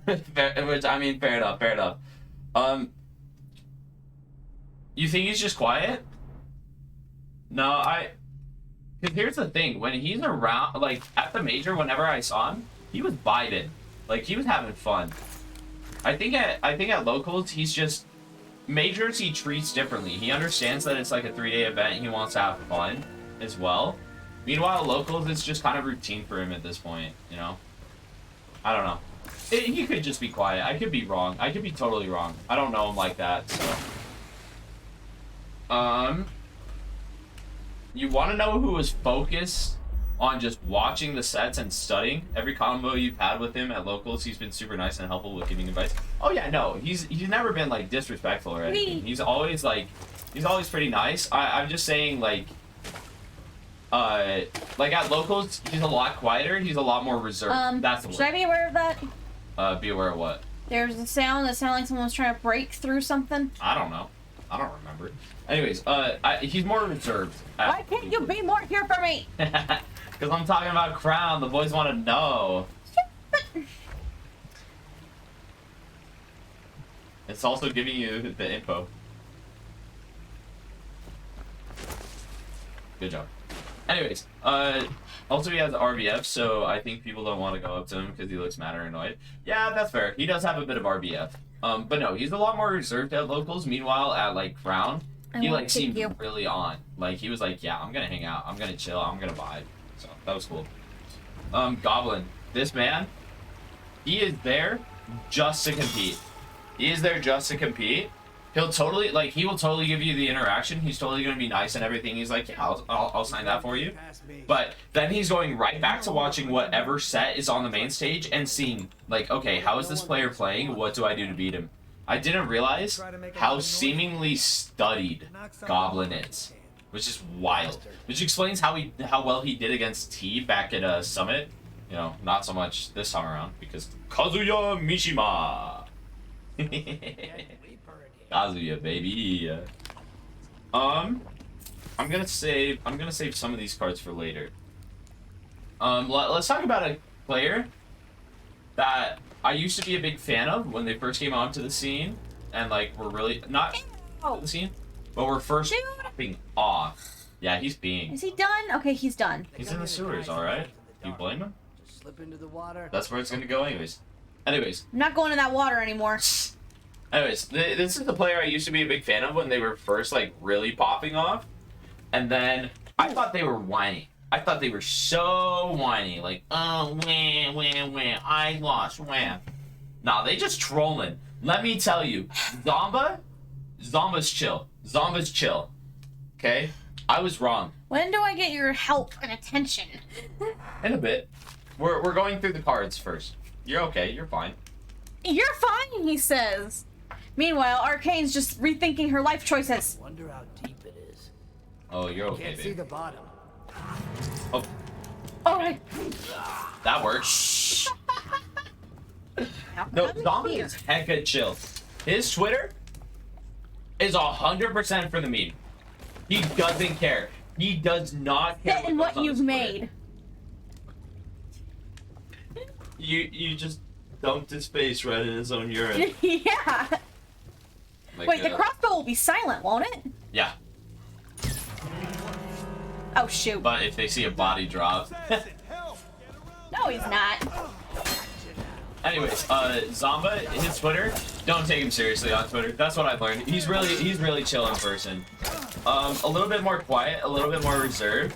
B: Which I mean, fair enough. You think he's just quiet? No, because here's the thing. When he's around, like, at the major, whenever I saw him, he was vibing. Like, he was having fun. I think at locals, he's just... Majors, he treats differently. He understands that it's like a 3-day event. He wants to have fun as well. Meanwhile, locals, it's just kind of routine for him at this point, you know? I don't know. He could just be quiet. I could be wrong. I could be totally wrong. I don't know him like that, so. You want to know who was focused on just watching the sets and studying? Every combo you've had with him at locals, he's been super nice and helpful with giving advice. Oh yeah, no, he's never been like disrespectful or anything. He's always pretty nice. I'm just saying like at locals, he's a lot quieter. He's a lot more reserved. That's the word.
A: Should I be aware of that?
B: Be aware of what?
A: There's a sound that sounded like someone was trying to break through something.
B: I don't know. I don't remember. Anyways, he's more reserved.
A: Why can't you be more here for me?
B: Because I'm talking about Crown. The boys want to know. It's also giving you the info. Good job. Anyways, also he has RBF, so I think people don't want to go up to him because he looks mad or annoyed. Yeah, that's fair. He does have a bit of RBF. But no, he's a lot more reserved at locals. Meanwhile, at like Crown, he like seemed really on. Like he was like, yeah, I'm gonna hang out, I'm gonna chill, I'm gonna vibe. So that was cool. Goblin, this man, he is there just to compete. He is there just to compete. He'll totally he will totally give you the interaction. He's totally gonna be nice and everything. He's like, yeah, I'll sign that for you. But then he's going right back to watching whatever set is on the main stage and seeing like, okay, how is this player playing? What do I do to beat him? I didn't realize how seemingly studied Goblin is, which is wild. Which explains how well he did against T back at Summit. You know, not so much this time around because Kazuya Mishima. Kazuya, baby. I'm gonna save some of these cards for later. Let's talk about a player that I used to be a big fan of when they first came onto the scene, and like we're really not the scene, but we're first popping off. Yeah, he's being.
A: Is he done? Okay, he's done.
B: He's in the sewers, all right. Do you blame him?
H: Just slip into the water.
B: That's where it's gonna go, anyways. Anyways.
A: I'm not going in that water anymore.
B: Anyways, this is the player I used to be a big fan of when they were first like really popping off, and then I thought they were whiny. I thought they were so whiny, like, oh, wah, I lost, wah. Nah, they just trolling. Let me tell you, Zomba's chill. Zomba's chill. Okay? I was wrong.
A: When do I get your help and attention?
B: In a bit. We're going through the cards first. You're okay, you're fine.
A: You're fine, he says. Meanwhile, Arcane's just rethinking her life choices.
H: Wonder how deep it is.
B: Oh, you're okay,
H: Can't
B: babe.
H: see the bottom.
B: Oh.
A: Alright.
B: That works. No, Zombie is hecka chill. His Twitter is 100% for the meme. He doesn't care. He does not care.
A: Fit in what you've made.
B: You just dumped his face right in his own urine.
A: Yeah.
B: Like,
A: wait, the crossbow will be silent, won't it?
B: Yeah.
A: Oh shoot.
B: But if they see a body drop.
A: No, he's not.
B: Anyways, Zomba, his Twitter, don't take him seriously on Twitter. That's what I've learned. He's really chill in person. A little bit more quiet, a little bit more reserved.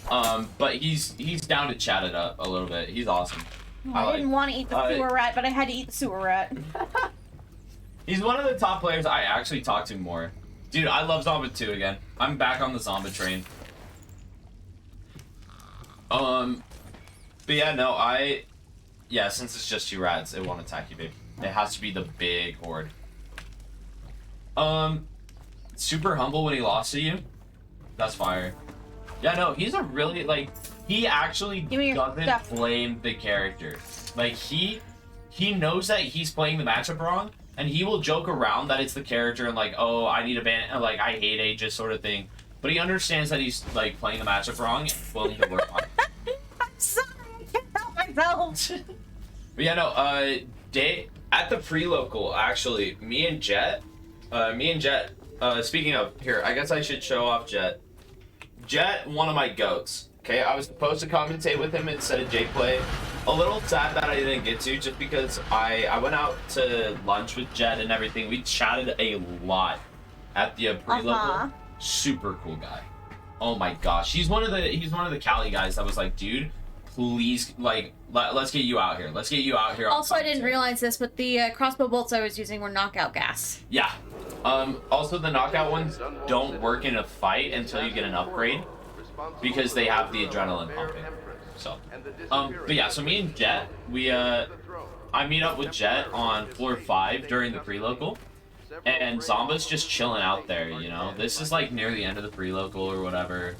B: But he's down to chat it up a little bit. He's awesome.
A: Oh, I didn't want to eat the sewer rat, but I had to eat the sewer rat.
B: He's one of the top players I actually talk to more. Dude, I love Zomba 2 again. I'm back on the Zomba train. But yeah, no, yeah, since it's just 2 rats, it won't attack you, babe. It has to be the big horde. Super humble when he lost to you. That's fire. Yeah, no, he's a really, like, he actually doesn't blame the character. Like, he knows that he's playing the matchup wrong, and he will joke around that it's the character and like, oh, I need a ban, like, I hate Aegis sort of thing. But he understands that he's, like, playing the matchup wrong and willing to work on it.
A: I'm sorry, I can't help myself.
B: But yeah, no, at the pre-local, actually, me and Jet, speaking of, here, I guess I should show off Jet. Jet, one of my goats. Okay, I was supposed to commentate with him instead of Jake Play. A little sad that I didn't get to, just because I went out to lunch with Jet and everything. We chatted a lot at the pre-local. Super cool guy. Oh my gosh, he's one of the Cali guys that was like, dude, please, like, let's get you out here. Let's get you out here.
A: Also, I didn't realize this, but the crossbow bolts I was using were knockout gas.
B: Yeah. Also, the knockout ones don't work in a fight until you get an upgrade, because they have the adrenaline pumping. So, but yeah, so me and Jet, I meet up with Jet on floor 5 during the pre-local, and Zomba's just chilling out there, you know? This is like near the end of the pre-local or whatever.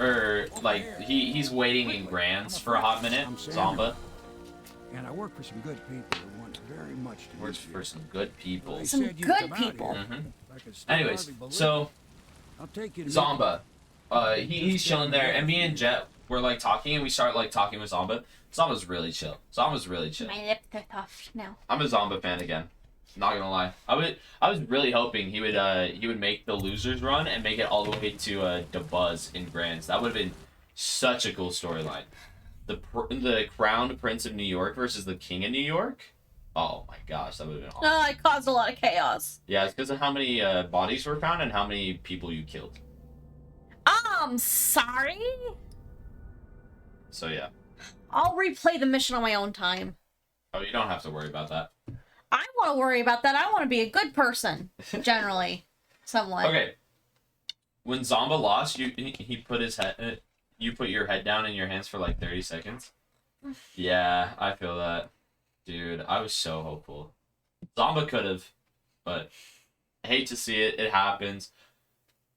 B: Or, like, he's waiting in Grands for a hot minute, Zomba.
I: And I work for some good people who want very much to
B: Works for some good people.
A: Some good people.
B: Anyways, so, Zomba, he's chilling there, and me and Jet were, like, talking, and we start, like, talking with Zomba. Zomba's really chill. Zomba's really chill.
A: My lips are tough now.
B: I'm a Zomba fan again. Not gonna lie. I was really hoping he would make the losers run and make it all the way to Buzz in Grands. That would have been such a cool storyline. The crowned Prince of New York versus the King of New York. Oh my gosh, that would have been awesome.
A: Oh, it caused a lot of chaos.
B: Yeah, it's because of how many bodies were found and how many people you killed.
A: Sorry?
B: So yeah.
A: I'll replay the mission on my own time.
B: Oh, you don't have to worry about that.
A: I want to worry about that. I want to be a good person, generally. Somewhat.
B: Okay. When Zomba lost, he put his head... you put your head down in your hands for like 30 seconds. Yeah, I feel that. Dude, I was so hopeful. Zomba could have, but I hate to see it. It happens.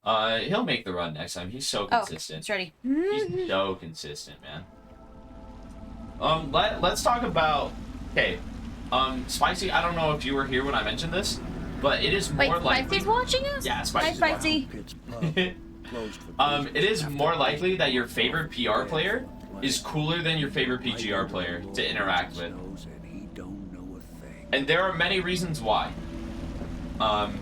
B: He'll make the run next time. He's so consistent.
A: It's ready.
B: He's so consistent, man. Let's talk about... Okay. Spicy, I don't know if you were here when I mentioned this, but it is more likely...
A: Spicy's watching us?
B: Yeah, Spicy's
A: Hi, Spicy.
B: It is more likely that your favorite PR player is cooler than your favorite PGR player to interact with. And there are many reasons why. Now,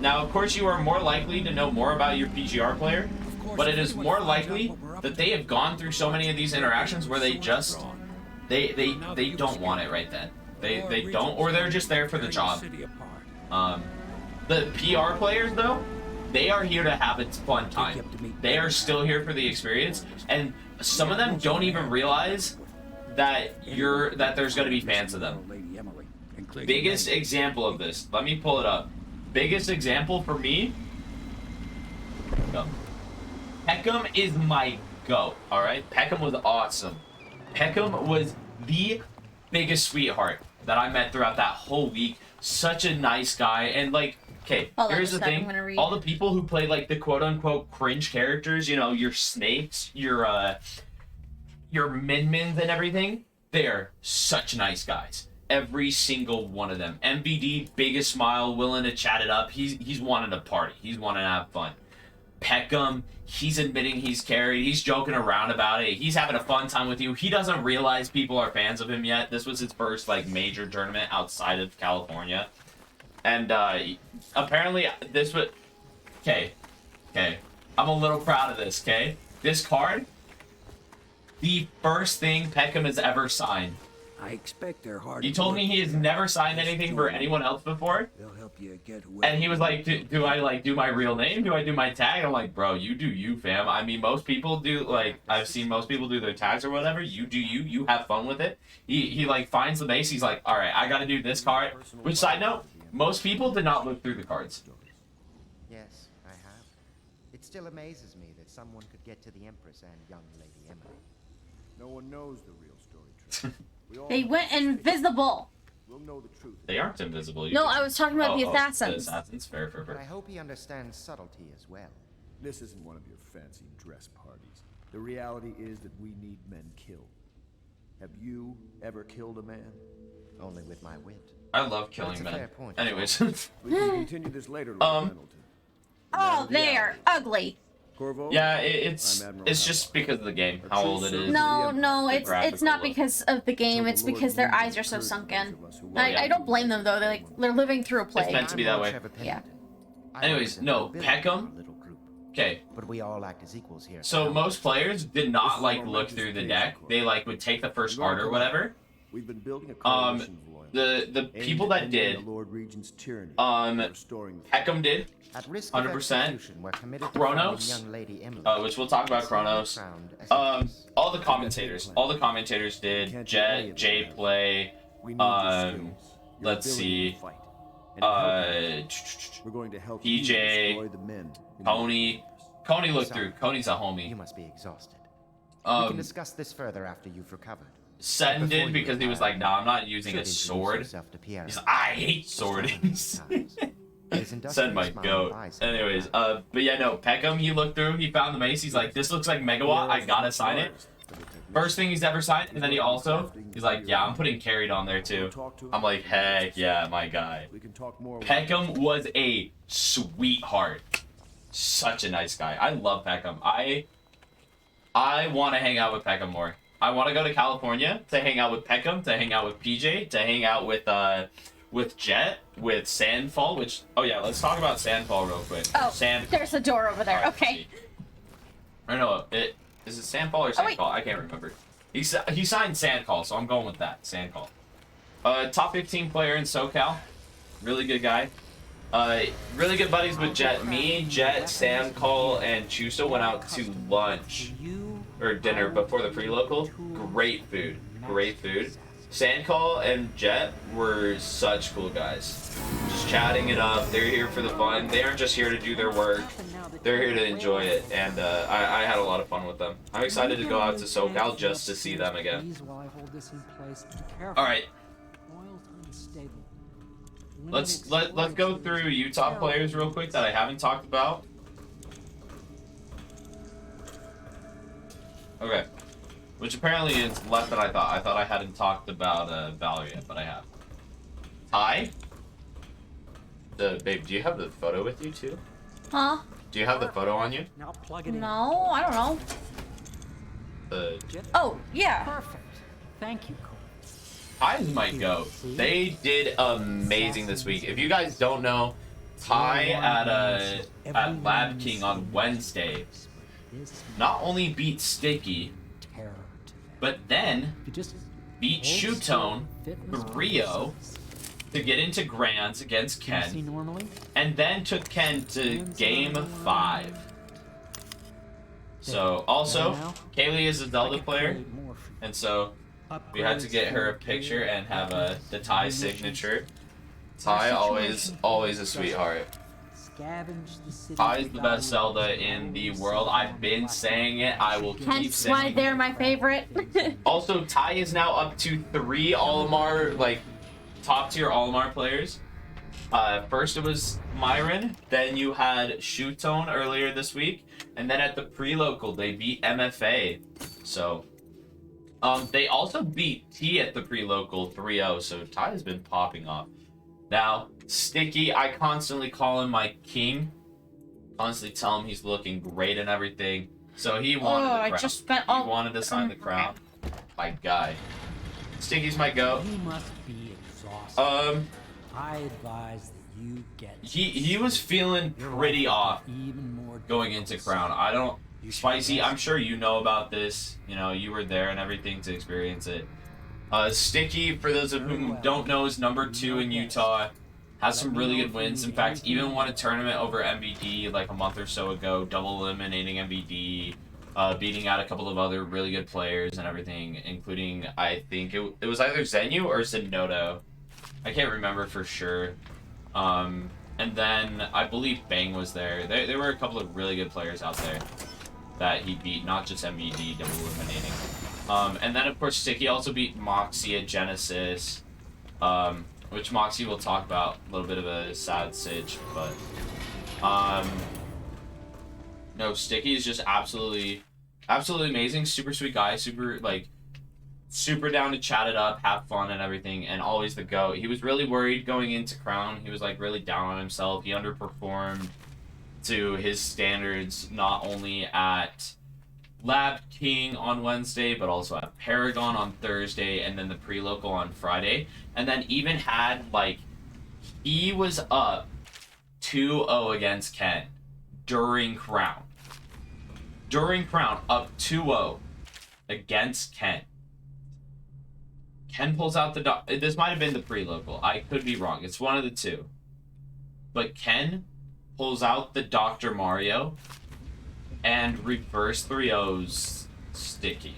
B: of course, you are more likely to know more about your PGR player, but it is more likely that they have gone through so many of these interactions where they just... They don't want it right then. They don't, or they're just there for the job. The PR players, though, they are here to have a fun time. They are still here for the experience, and some of them don't even realize that there's going to be fans of them. Biggest example of this, let me pull it up. Biggest example for me, Peckham is my GOAT, alright? Peckham was awesome. Peckham was the biggest sweetheart that I met throughout that whole week. Such a nice guy, and like, okay, here's the thing. All the people who play like the quote-unquote cringe characters, you know, your Snakes, your Min-Mins and everything, they're such nice guys. Every single one of them. MVD, biggest smile, willing to chat it up. He's wanting to party. He's wanting to have fun. Peckham, he's admitting he's carried. He's joking around about it. He's having a fun time with you. He doesn't realize people are fans of him yet. This was his first like major tournament outside of California. And apparently this was... Okay. I'm a little proud of this, okay? This card, the first thing Peckham has ever signed.
I: I expect they're hard.
B: He told me he has never signed anything for anyone else before.
I: They'll help you get
B: and he was like, do I like do my real name? Do I do my tag? And I'm like, bro, you do you, fam. I mean, most people do, like, I've seen most people do their tags or whatever. You do you. You have fun with it. He like finds the base. He's like, all right, I got to do this card. Which, side note, most people did not look through the cards.
J: Yes, I have. It still amazes me that someone could get to the Empress and young Lady Emily.
D: No one knows the real story, Trish.
A: They went invisible.
D: We'll know the truth.
B: They aren't invisible.
A: No, I was talking about the assassins.
B: The assassins, fair.
J: But I hope he understands subtlety as well.
D: This isn't one of your fancy dress parties. The reality is that we need men killed. Have you ever killed a man?
J: Only with my wit.
B: I love killing men. Anyways.
D: We can continue this later, Lord Pendleton.
A: Oh, they are ugly.
D: Corvo?
B: Yeah, it's just because of the game, how old it is.
A: No, it's not because of the game. It's because their eyes are so sunken. I don't blame them though. They're living through a plague.
B: It's meant to be that way.
A: Yeah.
B: Anyways, no, Peckham. Okay.
J: But we all act as equals here.
B: So most players did not like look through the deck. They like would take the first card or whatever.
D: We've been building a coalition of loyal
B: the people that did,
D: the Lord Regent's tyranny, restoring the
B: Peckham did,
J: At risk of
B: 100%.
J: execution, we're committed to
B: Chronos,
J: finding young Lady Emily,
B: which we'll talk about Chronos. All the commentators did. Jet, J Play,
D: We need your skills, your
B: let's
D: ability
B: see,
D: to fight. And help we're going to help you
B: PJ,
D: destroy the men. in
B: Coney. Coney looked through. Coney's a
J: You
B: homie.
J: must be exhausted. We can
B: Um,
J: discuss this further after you've recovered.
B: Sen
J: Before
B: did
J: you
B: because he was
J: retire,
B: like, nah, I'm not using
J: should
B: a
J: introduce
B: sword.
J: yourself to Pierre.
B: He's like, I hate swords. Sen might go. Anyways, but yeah, no, Peckham, he looked through, he found the mace, he's like, this looks like Megawatt, I gotta sign it. First thing he's ever signed, and then he's like, yeah, I'm putting Carried on there too. I'm like, heck yeah, my guy.
D: We can talk more.
B: Peckham was a sweetheart. Such a nice guy. I love Peckham. I want to hang out with Peckham more. I want to go to California to hang out with Peckham, to hang out with PJ, to hang out with Jet, with Sandfall, which, oh yeah, let's talk about Sandfall real quick.
A: Oh, there's a door over there. Okay.
B: Or no, is it Sandfall or
A: Oh, wait.
B: Sandcall? I can't remember. He signed Sandcall, so I'm going with that. Sandcall. Top 15 player in SoCal. Really good guy. Really good buddies with Jet. Me, Jet, Sandcall, and Chuso went out to lunch or dinner before the pre-local. Great food. Great food. Sandcall and Jet were such cool guys. Just chatting it up. They're here for the fun. They aren't just here to do their work. They're here to enjoy it, and I had a lot of fun with them. I'm excited to go out to SoCal just to see them again. Alright. Let's go through Utah players real quick that I haven't talked about. Okay. Which apparently is less than I thought. I thought I hadn't talked about Valor yet, but I have. Ty? Babe, do you have the photo with you too?
A: Huh?
B: Do you have the photo on you?
A: No, I don't know. Oh, yeah.
K: Perfect. Thank you, Cole.
B: Ty's might go. They did amazing this week. If you guys don't know, Ty at Lab King on Wednesday not only beat Sticky, but then beat Shootone 3-0 to get into Grands against Ken, and then took Ken to Game 5. So, also, Kaylee is a Zelda player, and so we had to get her a picture and have the Ty signature. Ty, always a sweetheart. Ty is the best Zelda in the world. I've been saying it. I will keep
A: Hence
B: saying
A: why they're my favorite.
B: Also, Ty is now up to 3 Olimar, like, top-tier Olimar players. First it was Myron, then you had Shootone earlier this week, and then at the pre-local, they beat MFA. So, they also beat T at the pre-local 3-0, so Ty has been popping off. Now, Sticky, I constantly call him my king. Constantly tell him he's looking great and everything. So he wanted the crown.
A: I just spent
B: He wanted to sign the crown. My guy. Sticky's my goat.
K: You must be exhausted. I advise that you get.
B: He was feeling pretty off going into crown. I don't. Spicy, I'm sure you know about this. You know, you were there and everything to experience it. Sticky, for those of whom don't know, is number 2 in Utah. Has some really good wins. In fact, even won a tournament over MBD like a month or so ago, double eliminating MBD, beating out a couple of other really good players and everything, including, I think it was either Zenu or Zenodo. I can't remember for sure. And then I believe Bang was there. There were a couple of really good players out there that he beat, not just MBD, double eliminating. And then, of course, Sticky also beat Moxie at Genesis, which Moxie will talk about. A little bit of a sad sitch, but no, Sticky is just absolutely amazing. Super sweet guy, super down to chat it up, have fun and everything, and always the GOAT. He was really worried going into Crown. He was like really down on himself. He underperformed to his standards, not only at Lab King on Wednesday, but also at Paragon on Thursday, and then the pre-local on Friday. And then even had, he was up 2-0 against Ken during Crown. During Crown, up 2-0 against Ken. Ken pulls out the this might have been the pre-local. I could be wrong. It's one of the two. But Ken pulls out the Dr. Mario and reverse 3-0's Sticky.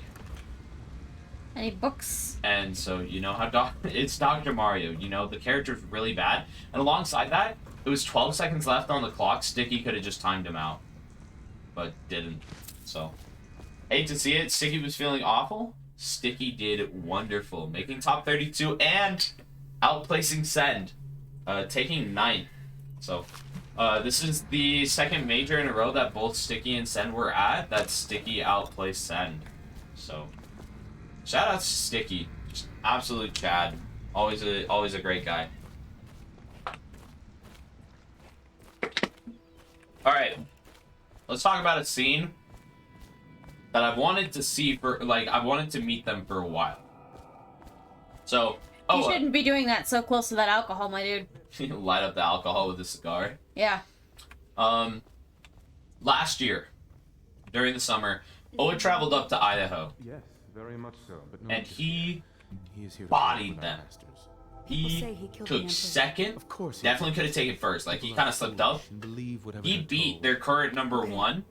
A: Any books?
B: And so you know how it's Dr. Mario. You know the character's really bad. And alongside that, it was 12 seconds left on the clock. Sticky could have just timed him out, but didn't. So hate to see it. Sticky was feeling awful. Sticky did wonderful, making top 32 and outplacing Send, taking 9th. So this is the second major in a row that both Sticky and Send were at. That Sticky outplaced Send. So shout out to Sticky, just absolute Chad. Always a great guy. All right, let's talk about a scene that I've wanted to see for, like, I've wanted to meet them for a while. So,
A: you shouldn't be doing that so close to that alcohol, my dude.
B: Light up the alcohol with a cigar.
A: Yeah.
B: Last year, during the summer, Oa traveled up to Idaho.
L: Yes, very much so. But no,
B: and he
L: is here to
B: bodied them. He took second.
L: Of course,
B: definitely could have taken first. Like, he kind of slipped up. He beat their current number 1.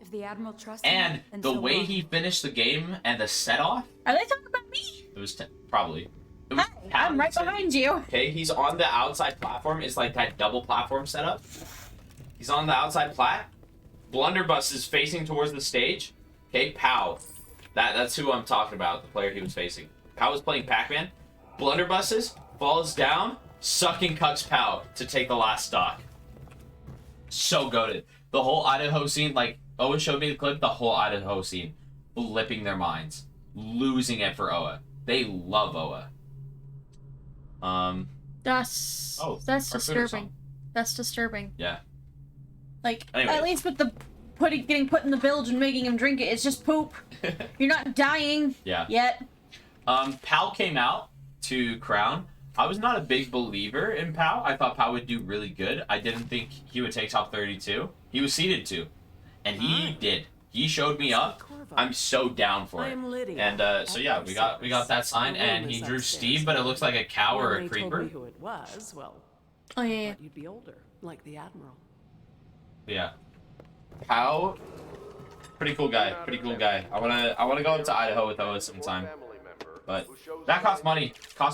M: If the Admiral trusts
B: and
M: him,
B: the way he finished the game and the set off.
A: Are they talking about me?
B: It was probably. It was
A: I'm right behind you.
B: Okay, he's on the outside platform. It's like that double platform setup. He's on the outside plat. Blunderbuss is facing towards the stage. Okay, Pow. That's who I'm talking about, the player he was facing. Pow was playing Pac-Man. Blunderbusses falls down, sucking cucks Pow to take the last stock. So goated. The whole Idaho scene, like, Oa showed me the clip, the whole Idaho scene, flipping their minds, losing it for Oa. They love Oa.
A: That's disturbing. That's disturbing.
B: Yeah.
A: Like,
B: anyways.
A: At least with the getting put in the bilge and making him drink it, it's just poop. You're not dying.
B: Yeah.
A: Yet.
B: Pal came out to Crown. I was not a big believer in Pal. I thought Pal would do really good. I didn't think he would take top 32. He was seeded 2. And he did. He showed me up. I'm so down for it. And so yeah, we got that sign, and he drew Steve, but it looks like a cow or a creeper.
N: Told me who it was. Well,
A: oh yeah.
N: You'd be older, like the Admiral.
B: Yeah. Pal, pretty cool guy. Pretty cool guy. I wanna go up to Idaho with Oa sometime. But that costs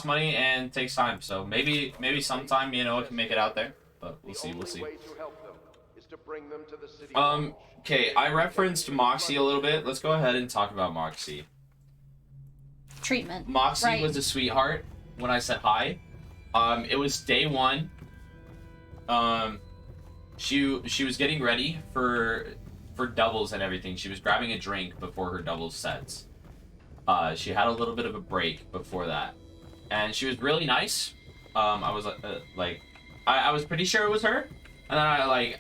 B: money and takes time. So maybe sometime me and Oa can make it out there. But we'll see. Okay, I referenced Moxie a little bit. Let's go ahead and talk about Moxie.
A: Treatment.
B: Moxie was a sweetheart when I said hi. It was day 1. She was getting ready for doubles and everything. She was grabbing a drink before her doubles sets. She had a little bit of a break before that, and she was really nice. I was I was pretty sure it was her, and then I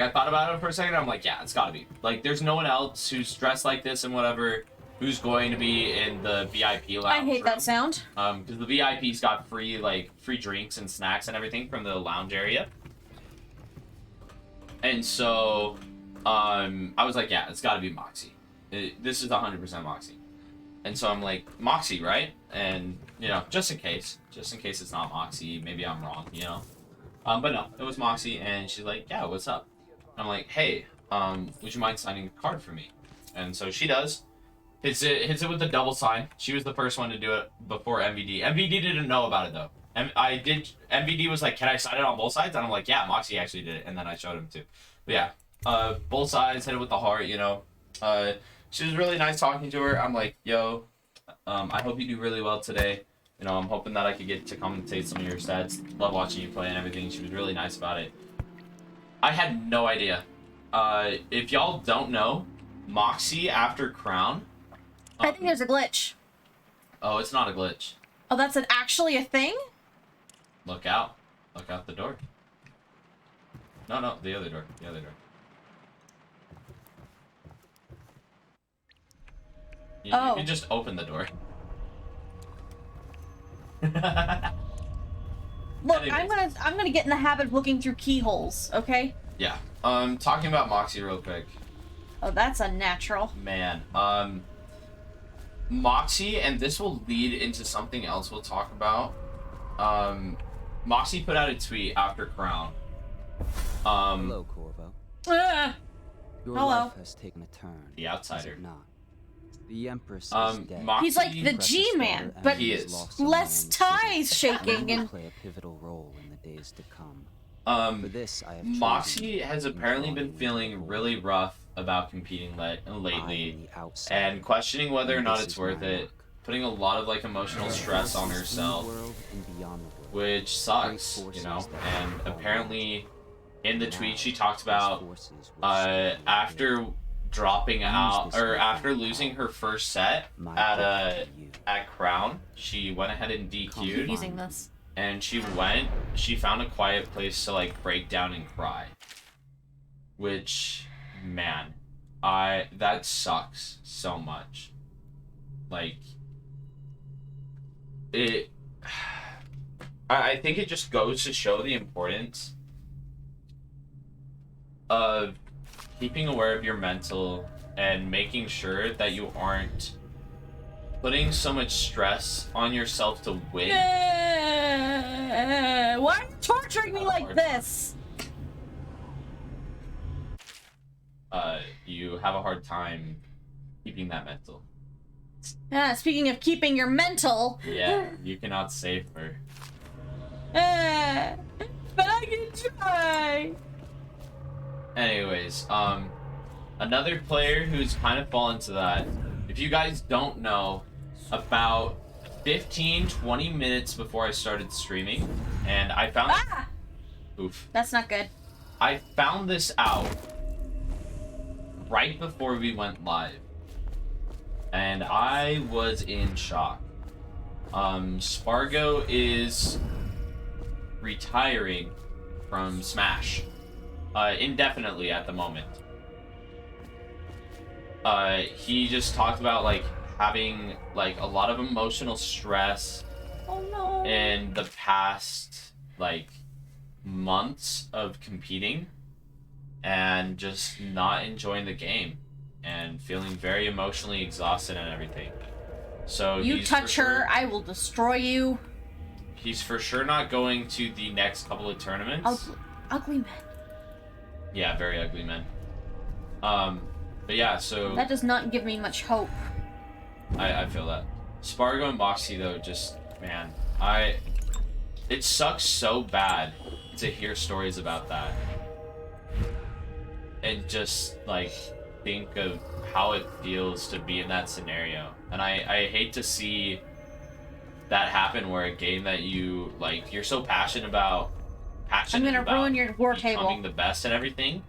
B: thought about it for a second. I'm like, yeah, it's gotta be. Like, there's no one else who's dressed like this and whatever who's going to be in the VIP lounge.
A: I hate that sound.
B: Because the VIPs got free drinks and snacks and everything from the lounge area, and so I was like, yeah, it's gotta be Moxie. This is 100% Moxie. And so I'm like, Moxie, right? And, you know, just in case it's not Moxie, maybe I'm wrong, you know? But no, it was Moxie, and she's like, yeah, what's up? And I'm like, hey, would you mind signing a card for me? And so she does. Hits it with the double sign. She was the first one to do it before MVD. MVD didn't know about it, though. MVD was like, can I sign it on both sides? And I'm like, yeah, Moxie actually did it. And then I showed him too. But yeah, both sides, hit it with the heart, you know? She was really nice talking to her. I'm like, yo, I hope you do really well today. You know, I'm hoping that I could get to commentate some of your stats. Love watching you play and everything. She was really nice about it. I had no idea. If y'all don't know, Moxie after Crown.
A: I think there's a glitch.
B: Oh, it's not a glitch.
A: Oh, that's actually a thing?
B: Look out. Look out the door. No, the other door. The other door. You can just open the door.
A: Look, I'm gonna get in the habit of looking through keyholes, okay?
B: Yeah. Talking about Moxie real quick.
A: Oh, that's unnatural.
B: Man, Moxie, and this will lead into something else we'll talk about. Moxie put out a tweet after Crown.
O: Hello, Corvo. Your
A: Hello.
O: life has taken a turn.
B: The outsider.
O: Is it not? The Empress is dead.
B: Moxie,
A: he's like the G-man, but
B: he is
A: less ties shaking
O: and
A: and
O: play a pivotal role in the days to come. For this, I have
B: Moxie has apparently been feeling really rough about competing lately, and questioning whether or not it's worth it, putting a lot of like emotional stress on herself, which sucks, you know. And apparently in the tweet she talked about after dropping out, or after losing her first set at Crown, she went ahead and DQ'd.
A: using this.
B: And she found a quiet place to like break down and cry. Which, man, that sucks so much. Like, I think it just goes to show the importance of keeping aware of your mental and making sure that you aren't putting so much stress on yourself to win.
A: Why are you torturing me like this?
B: You have a hard time keeping that mental.
A: Speaking of keeping your mental.
B: Yeah, you cannot save her.
A: But I can try.
B: Anyways, another player who's kind of fallen to that. If you guys don't know, about 15-20 minutes before I started streaming, and I found oof.
A: That's not good.
B: I found this out right before we went live, and I was in shock. Spargo is retiring from Smash indefinitely at the moment. He just talked about like having like a lot of emotional stress in the past like months of competing and just not enjoying the game and feeling very emotionally exhausted and everything. So
A: you touch her, I will destroy you.
B: He's for sure not going to the next couple of tournaments.
A: Ugly men.
B: Yeah, very ugly men. But yeah, so
A: that does not give me much hope.
B: I feel that. Spargo and Moxie though, just man, it sucks so bad to hear stories about that. And just like think of how it feels to be in that scenario. And I hate to see that happen where a game that you like you're so passionate about
A: I'm gonna ruin your war table.
B: Becoming the best and everything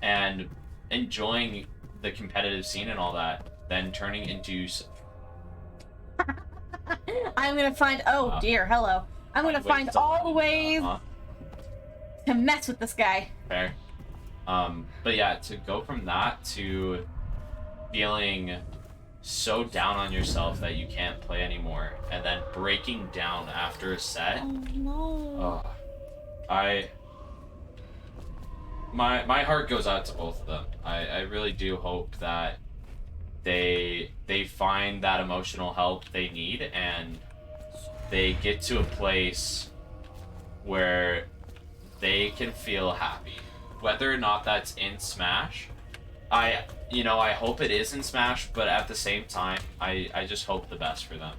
B: and enjoying the competitive scene and all that, then turning into
A: I'm gonna find dear, hello. I'm gonna find all the ways to mess with this guy.
B: Fair. But yeah, to go from that to feeling so down on yourself that you can't play anymore, and then breaking down after a set.
A: Oh no.
B: My heart goes out to both of them. I really do hope that they find that emotional help they need and they get to a place where they can feel happy. Whether or not that's in Smash, I hope it is in Smash, but at the same time, I just hope the best for them.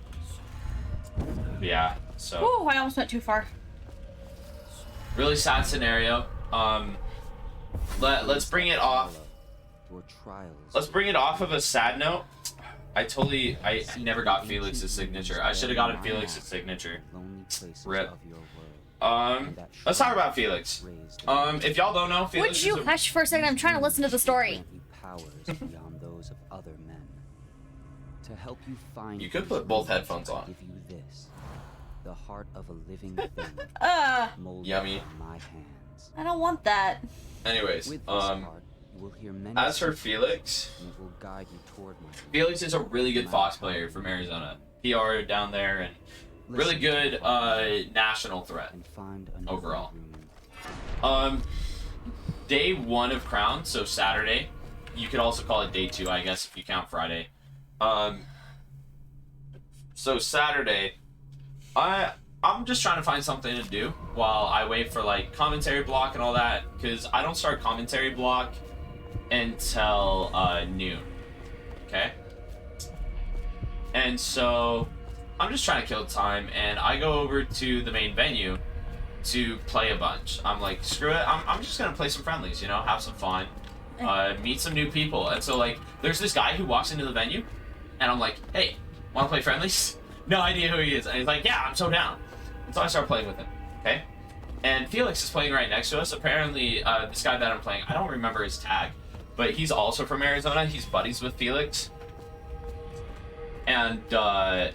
B: Yeah, so.
A: Ooh, I almost went too far.
B: Really sad scenario. Let's bring it off. Let's bring it off of a sad note. I never got Felix's signature. I should have gotten Felix's signature. Rip. Let's talk about Felix. If y'all don't know, Felix
A: would you hush for a second? I'm trying to listen to the story.
O: Powers beyond those of other men. To help you find.
B: You could put both headphones on.
O: Give you this, the heart of a living thing.
B: Yummy.
O: My hands.
A: I don't want that.
B: Anyways, as for Felix, Felix is a really good Fox player from Arizona. PR down there and really good national threat overall. Day 1 of Crown, so Saturday. You could also call it day 2, I guess, if you count Friday. So Saturday, I'm just trying to find something to do while I wait for like commentary block and all that, because I don't start commentary block until noon. Okay. And so I'm just trying to kill time, and I go over to the main venue to play a bunch. I'm like, screw it. I'm just gonna play some friendlies, you know, have some fun, meet some new people. And so like, there's this guy who walks into the venue, and I'm like, hey, wanna play friendlies? No idea who he is. And he's like, yeah, I'm so down. And so I start playing with him, okay? And Felix is playing right next to us. Apparently, this guy that I'm playing, I don't remember his tag, but he's also from Arizona. He's buddies with Felix. And, oh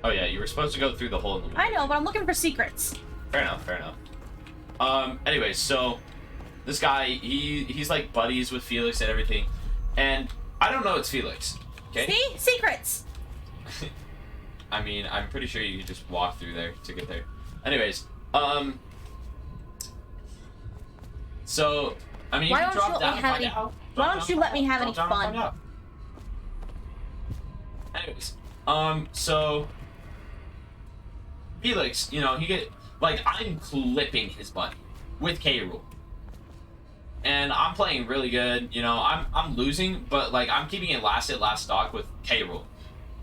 B: yeah, you were supposed to go through the hole in the wall.
A: I know, but I'm looking for secrets.
B: Fair enough, fair enough. Anyway, so this guy, he's like buddies with Felix and everything. And I don't know it's Felix, okay?
A: See? Secrets!
B: I mean, I'm pretty sure you could just walk through there to get there. Anyways, so, I mean,
A: Why
B: you can drop down and find
A: any,
B: out.
A: why don't you let me have any fun?
B: Anyways, so Felix, you know, I'm clipping his buddy with K. Rool. And I'm playing really good, you know, I'm losing, but like I'm keeping it last hit, last stock with K. Rool.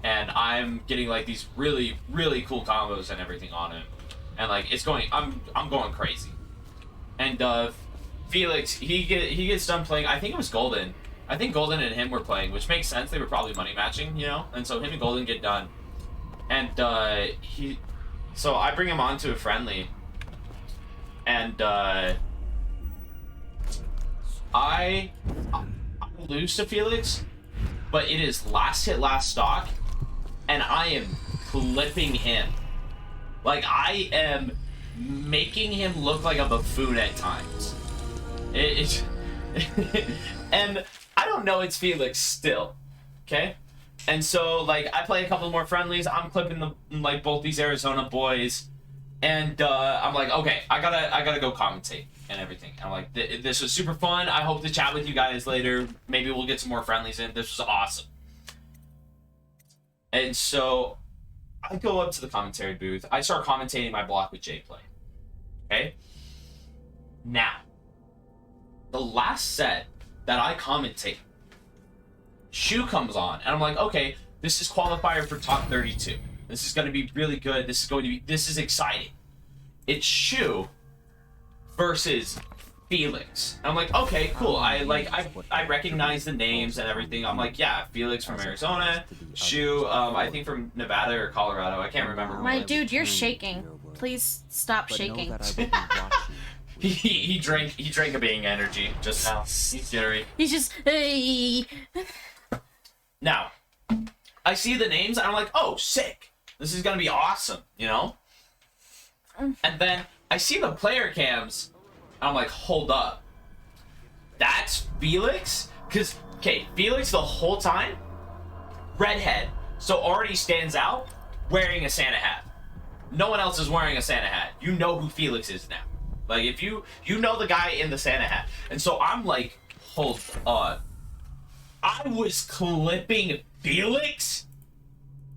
B: And I'm getting like these really, really cool combos and everything on him. And like it's going, I'm going crazy. And Felix, he gets done playing, I think it was Golden. I think Golden and him were playing, which makes sense. They were probably money matching, you know? And so him and Golden get done. And so I bring him on to a friendly. And I lose to Felix, but it is last hit, last stock. And I am clipping him. Like, I am making him look like a buffoon at times. And I don't know it's Felix still, okay? And so, like, I play a couple more friendlies. I'm clipping like both these Arizona boys, and I'm like, okay, I gotta go commentate and everything. I'm like, this was super fun. I hope to chat with you guys later. Maybe we'll get some more friendlies in. This was awesome. And so I go up to the commentary booth. I start commentating my block with Jay Play. Okay? Now, the last set that I commentate, Shu comes on, and I'm like, okay, this is qualifier for top 32. This is going to be really good. This is exciting. It's Shu versus Felix. And I'm like, okay, cool. I recognize the names and everything. I'm like, yeah, Felix from Arizona, Shu, I think from Nevada or Colorado. I can't remember.
A: My dude, you're shaking. Please stop shaking.
B: He drank a Bing energy just now. He's jittery.
A: He's just hey.
B: Now, I see the names and I'm like, oh, sick. This is gonna be awesome, you know? And then I see the player cams and I'm like, hold up. That's Felix? Cause okay, Felix the whole time, redhead, so already stands out wearing a Santa hat. No one else is wearing a Santa hat. You know who Felix is now. Like, if you know the guy in the Santa hat. And so I'm like, hold on. I was clipping Felix?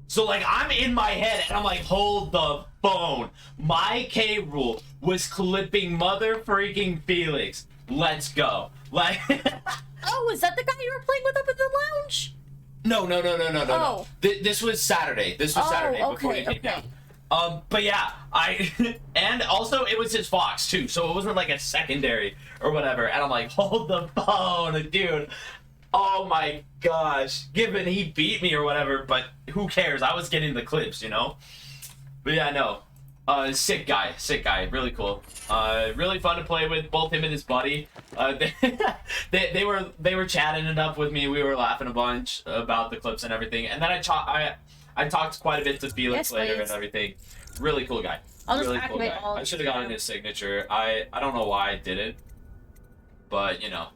B: So, like, I'm in my head, and I'm like, hold the phone. My K. Rool was clipping mother freaking Felix. Let's go. Like...
A: Oh, is that the guy you were playing with up in the lounge?
B: No. This was Saturday. Saturday before he came down. But yeah, and also it was his Fox too, so it wasn't like a secondary or whatever, and I'm like, hold the phone, dude. Oh my gosh, given he beat me or whatever, but who cares? I was getting the clips, you know? But yeah, no. Sick guy, really cool. Really fun to play with, both him and his buddy. They were chatting it up with me, we were laughing a bunch about the clips and everything, and then I talked quite a bit to Felix later and everything. Really cool guy. Really cool guy. I should have gotten his signature. I don't know why I didn't, but you know,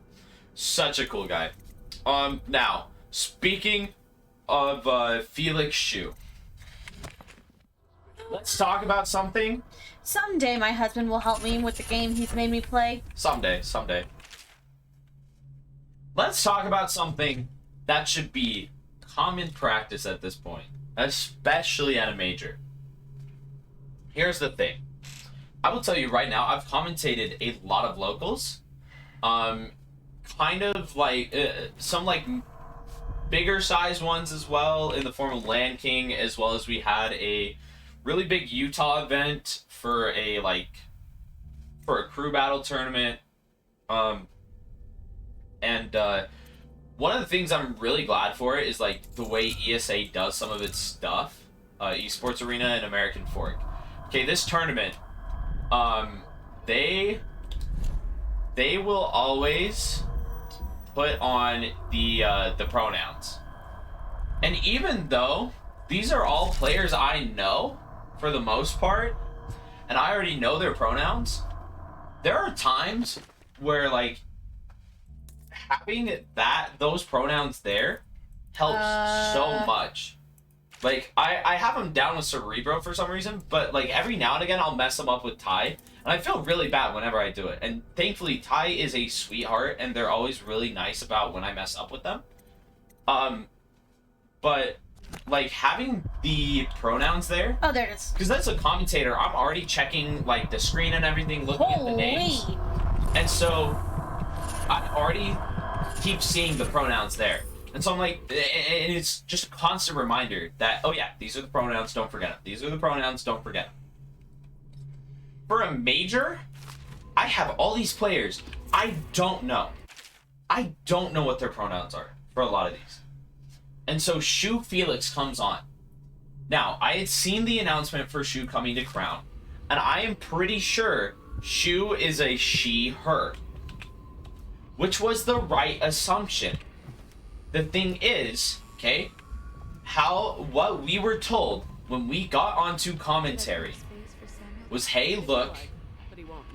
B: such a cool guy. Now, speaking of Felix Shu, let's talk about something.
A: Someday my husband will help me with the game he's made me play.
B: Someday. Let's talk about something that should be common practice at this point. especially at a major. Here's the thing. I will tell you right now, I've commentated a lot of locals. Kind of like some like bigger size ones as well in the form of Land King, as well as we had a really big Utah event for a crew battle tournament. One of the things I'm really glad for is like the way ESA does some of its stuff, Esports Arena and American Fork. Okay, this tournament, they will always put on the pronouns, and even though these are all players I know for the most part, and I already know their pronouns, there are times where like having those pronouns there helps so much. Like I have them down with Cerebro for some reason, but like every now and again I'll mess them up with Ty, and I feel really bad whenever I do it. And thankfully Ty is a sweetheart, and they're always really nice about when I mess up with them. But like having the pronouns there.
A: Oh, there it is.
B: Because that's a commentator. I'm already checking like the screen and everything, looking at the names, and so I already keep seeing the pronouns there. And so I'm like, and it's just a constant reminder that, oh yeah, these are the pronouns, don't forget them. These are the pronouns, don't forget them. For a major, I have all these players. I don't know what their pronouns are for a lot of these. And so Shu Felix comes on. Now, I had seen the announcement for Shu coming to Crown, and I am pretty sure Shu is a she, her, which was the right assumption. The thing is, okay, what we were told when we got onto commentary was, hey, look,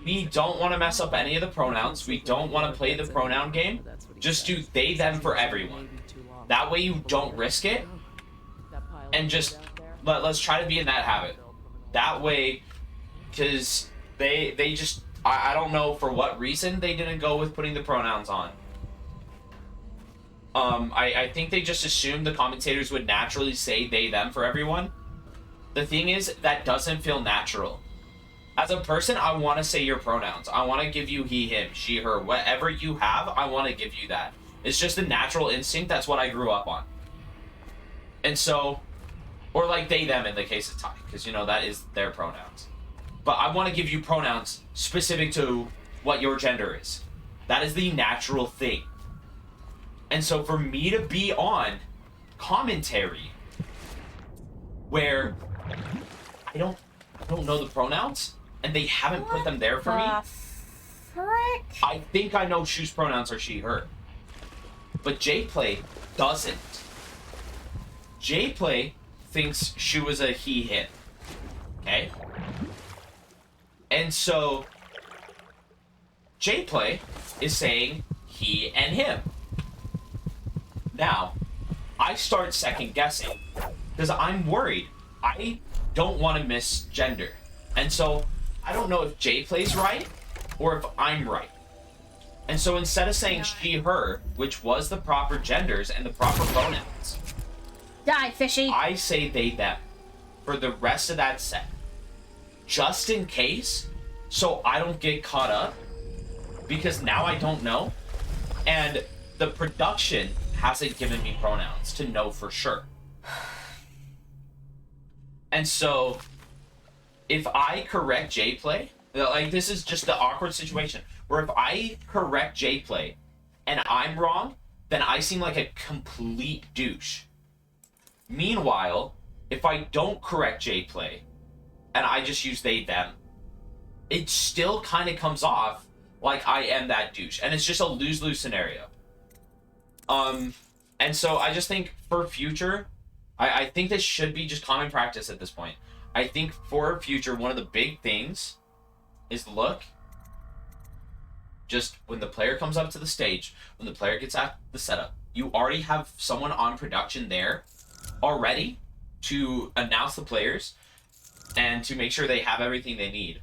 B: we don't want to mess up any of the pronouns. We don't want to play the pronoun game. Just do they, them for everyone. That way you don't risk it. And just, let's try to be in that habit. That way, because they just, I don't know for what reason they didn't go with putting the pronouns on. I think they just assumed the commentators would naturally say they, them for everyone. The thing is, that doesn't feel natural. As a person, I want to say your pronouns. I want to give you he, him, she, her. Whatever you have, I want to give you that. It's just a natural instinct. That's what I grew up on. And so, or like they, them in the case of Ty, because, you know, that is their pronouns. But I want to give you pronouns specific to what your gender is. That is the natural thing. And so for me to be on commentary where I don't know the pronouns and they haven't put them there for me.
A: Frick?
B: I think I know Shu's pronouns are she, her. But J-Play doesn't. J-Play thinks Shu is a he, him. Okay? And so J-Play is saying he and him. Now, I start second guessing because I'm worried. I don't want to misgender. And so I don't know if J-Play's right or if I'm right. And so instead of saying she, her, which was the proper genders and the proper pronouns,
A: die, fishy,
B: I say they, them for the rest of that set. Just in case, so I don't get caught up, because now I don't know. And the production hasn't given me pronouns to know for sure. And so, if I correct J-Play, like this is just the awkward situation, where if I correct J-Play and I'm wrong, then I seem like a complete douche. Meanwhile, if I don't correct J-Play and I just use they, them, it still kind of comes off like I am that douche. And it's just a lose-lose scenario. And so I just think for future, I think this should be just common practice at this point. I think for future, one of the big things is look, just when the player comes up to the stage, when the player gets at the setup, you already have someone on production there already to announce the players and to make sure they have everything they need.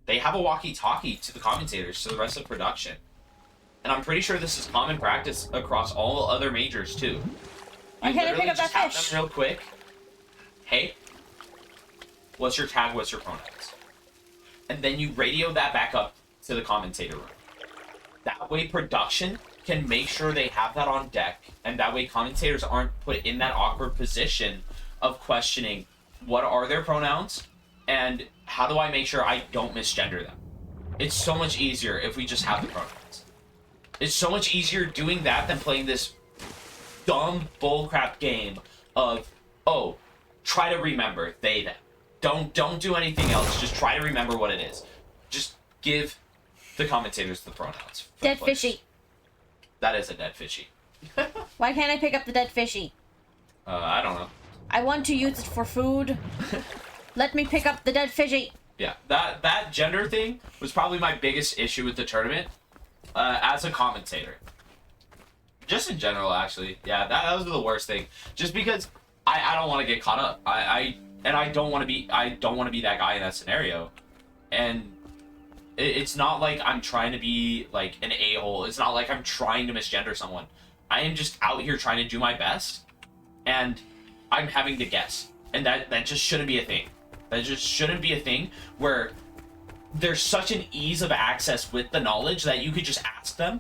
B: They have a walkie-talkie to the commentators, to the rest of production. And I'm pretty sure this is common practice across all other majors too. You
A: Why can't I pick
B: literally
A: up that
B: just have
A: fish?
B: them real quick, hey, what's your tag, what's your pronouns? And then you radio that back up to the commentator room. That way production can make sure they have that on deck, and that way commentators aren't put in that awkward position of questioning what are their pronouns and how do I make sure I don't misgender them. It's so much easier if we just have the pronouns. It's so much easier doing that than playing this dumb bullcrap game of, oh, try to remember they, them. Don't do anything else. Just try to remember what it is. Just give the commentators the pronouns.
A: Dead fishy.
B: That is a dead fishy.
A: Why can't I pick up the dead fishy?
B: I don't know.
A: I want to use it for food. Let me pick up the dead fishy.
B: Yeah, that gender thing was probably my biggest issue with the tournament as a commentator. Just in general, actually. Yeah, that was the worst thing. Just because I don't want to get caught up. I don't want to be that guy in that scenario. And it's not like I'm trying to be like an a-hole. It's not like I'm trying to misgender someone. I am just out here trying to do my best, and I'm having to guess. And that just shouldn't be a thing. That just shouldn't be a thing where there's such an ease of access with the knowledge that you could just ask them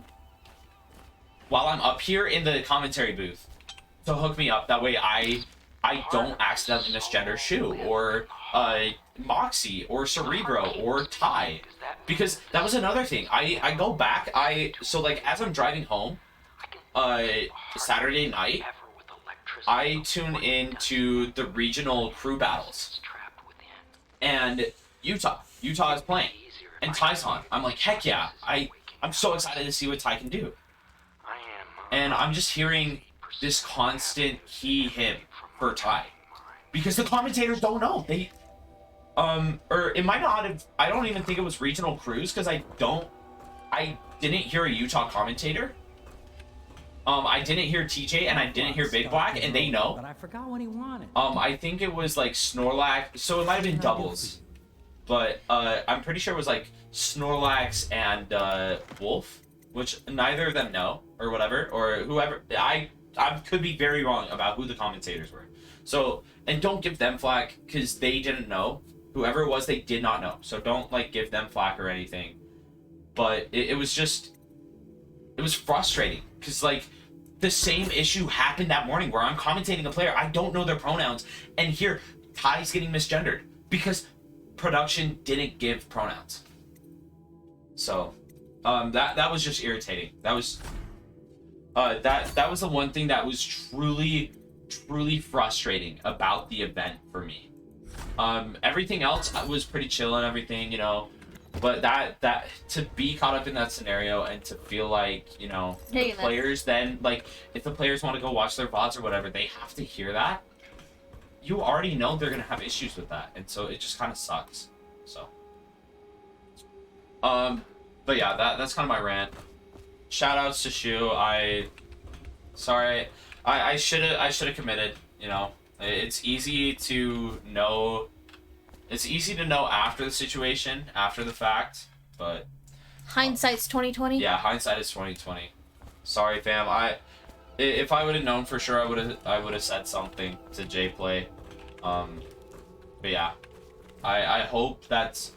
B: while I'm up here in the commentary booth to hook me up. That way I don't accidentally misgender Shu or Moxie or Cerebro or Ty. Because that was another thing. I go back, so like as I'm driving home Saturday night, I tune into the regional crew battles. And Utah is playing. And Ty's on. I'm like, heck yeah. I'm so excited to see what Ty can do. And I'm just hearing this constant he, him for Ty. Because the commentators don't know. They or it might not have, I don't even think it was regional crews, because I didn't hear a Utah commentator. I didn't hear TJ and I didn't hear Big Black, and they know.
K: But I forgot what he wanted.
B: I think it was like Snorlax, so it might have been doubles. But I'm pretty sure it was like Snorlax and Wolf, which neither of them know, or whatever, or whoever. I could be very wrong about who the commentators were. So, and don't give them flack, because they didn't know. Whoever it was, they did not know. So don't like give them flack or anything. But it was just, it was frustrating, because like the same issue happened that morning where I'm commentating a player, I don't know their pronouns, and here Ty's getting misgendered because production didn't give pronouns. So that was just irritating. That was that was the one thing that was truly frustrating about the event for me. Everything else was pretty chill and everything, you know, but that to be caught up in that scenario and to feel like, you know, the players then, like, if the players want to go watch their VODs or whatever, they have to hear that. You already know they're gonna have issues with that, and so it just kind of sucks. So but yeah, that's kind of my rant. Shout outs to Shu. I should have committed, you know. It's easy to know after the situation, after the fact, but
A: hindsight's 20/20.
B: Yeah, hindsight is 20/20. Sorry, fam. If I would have known for sure, I would have said something to J Play. But yeah, I hope that's.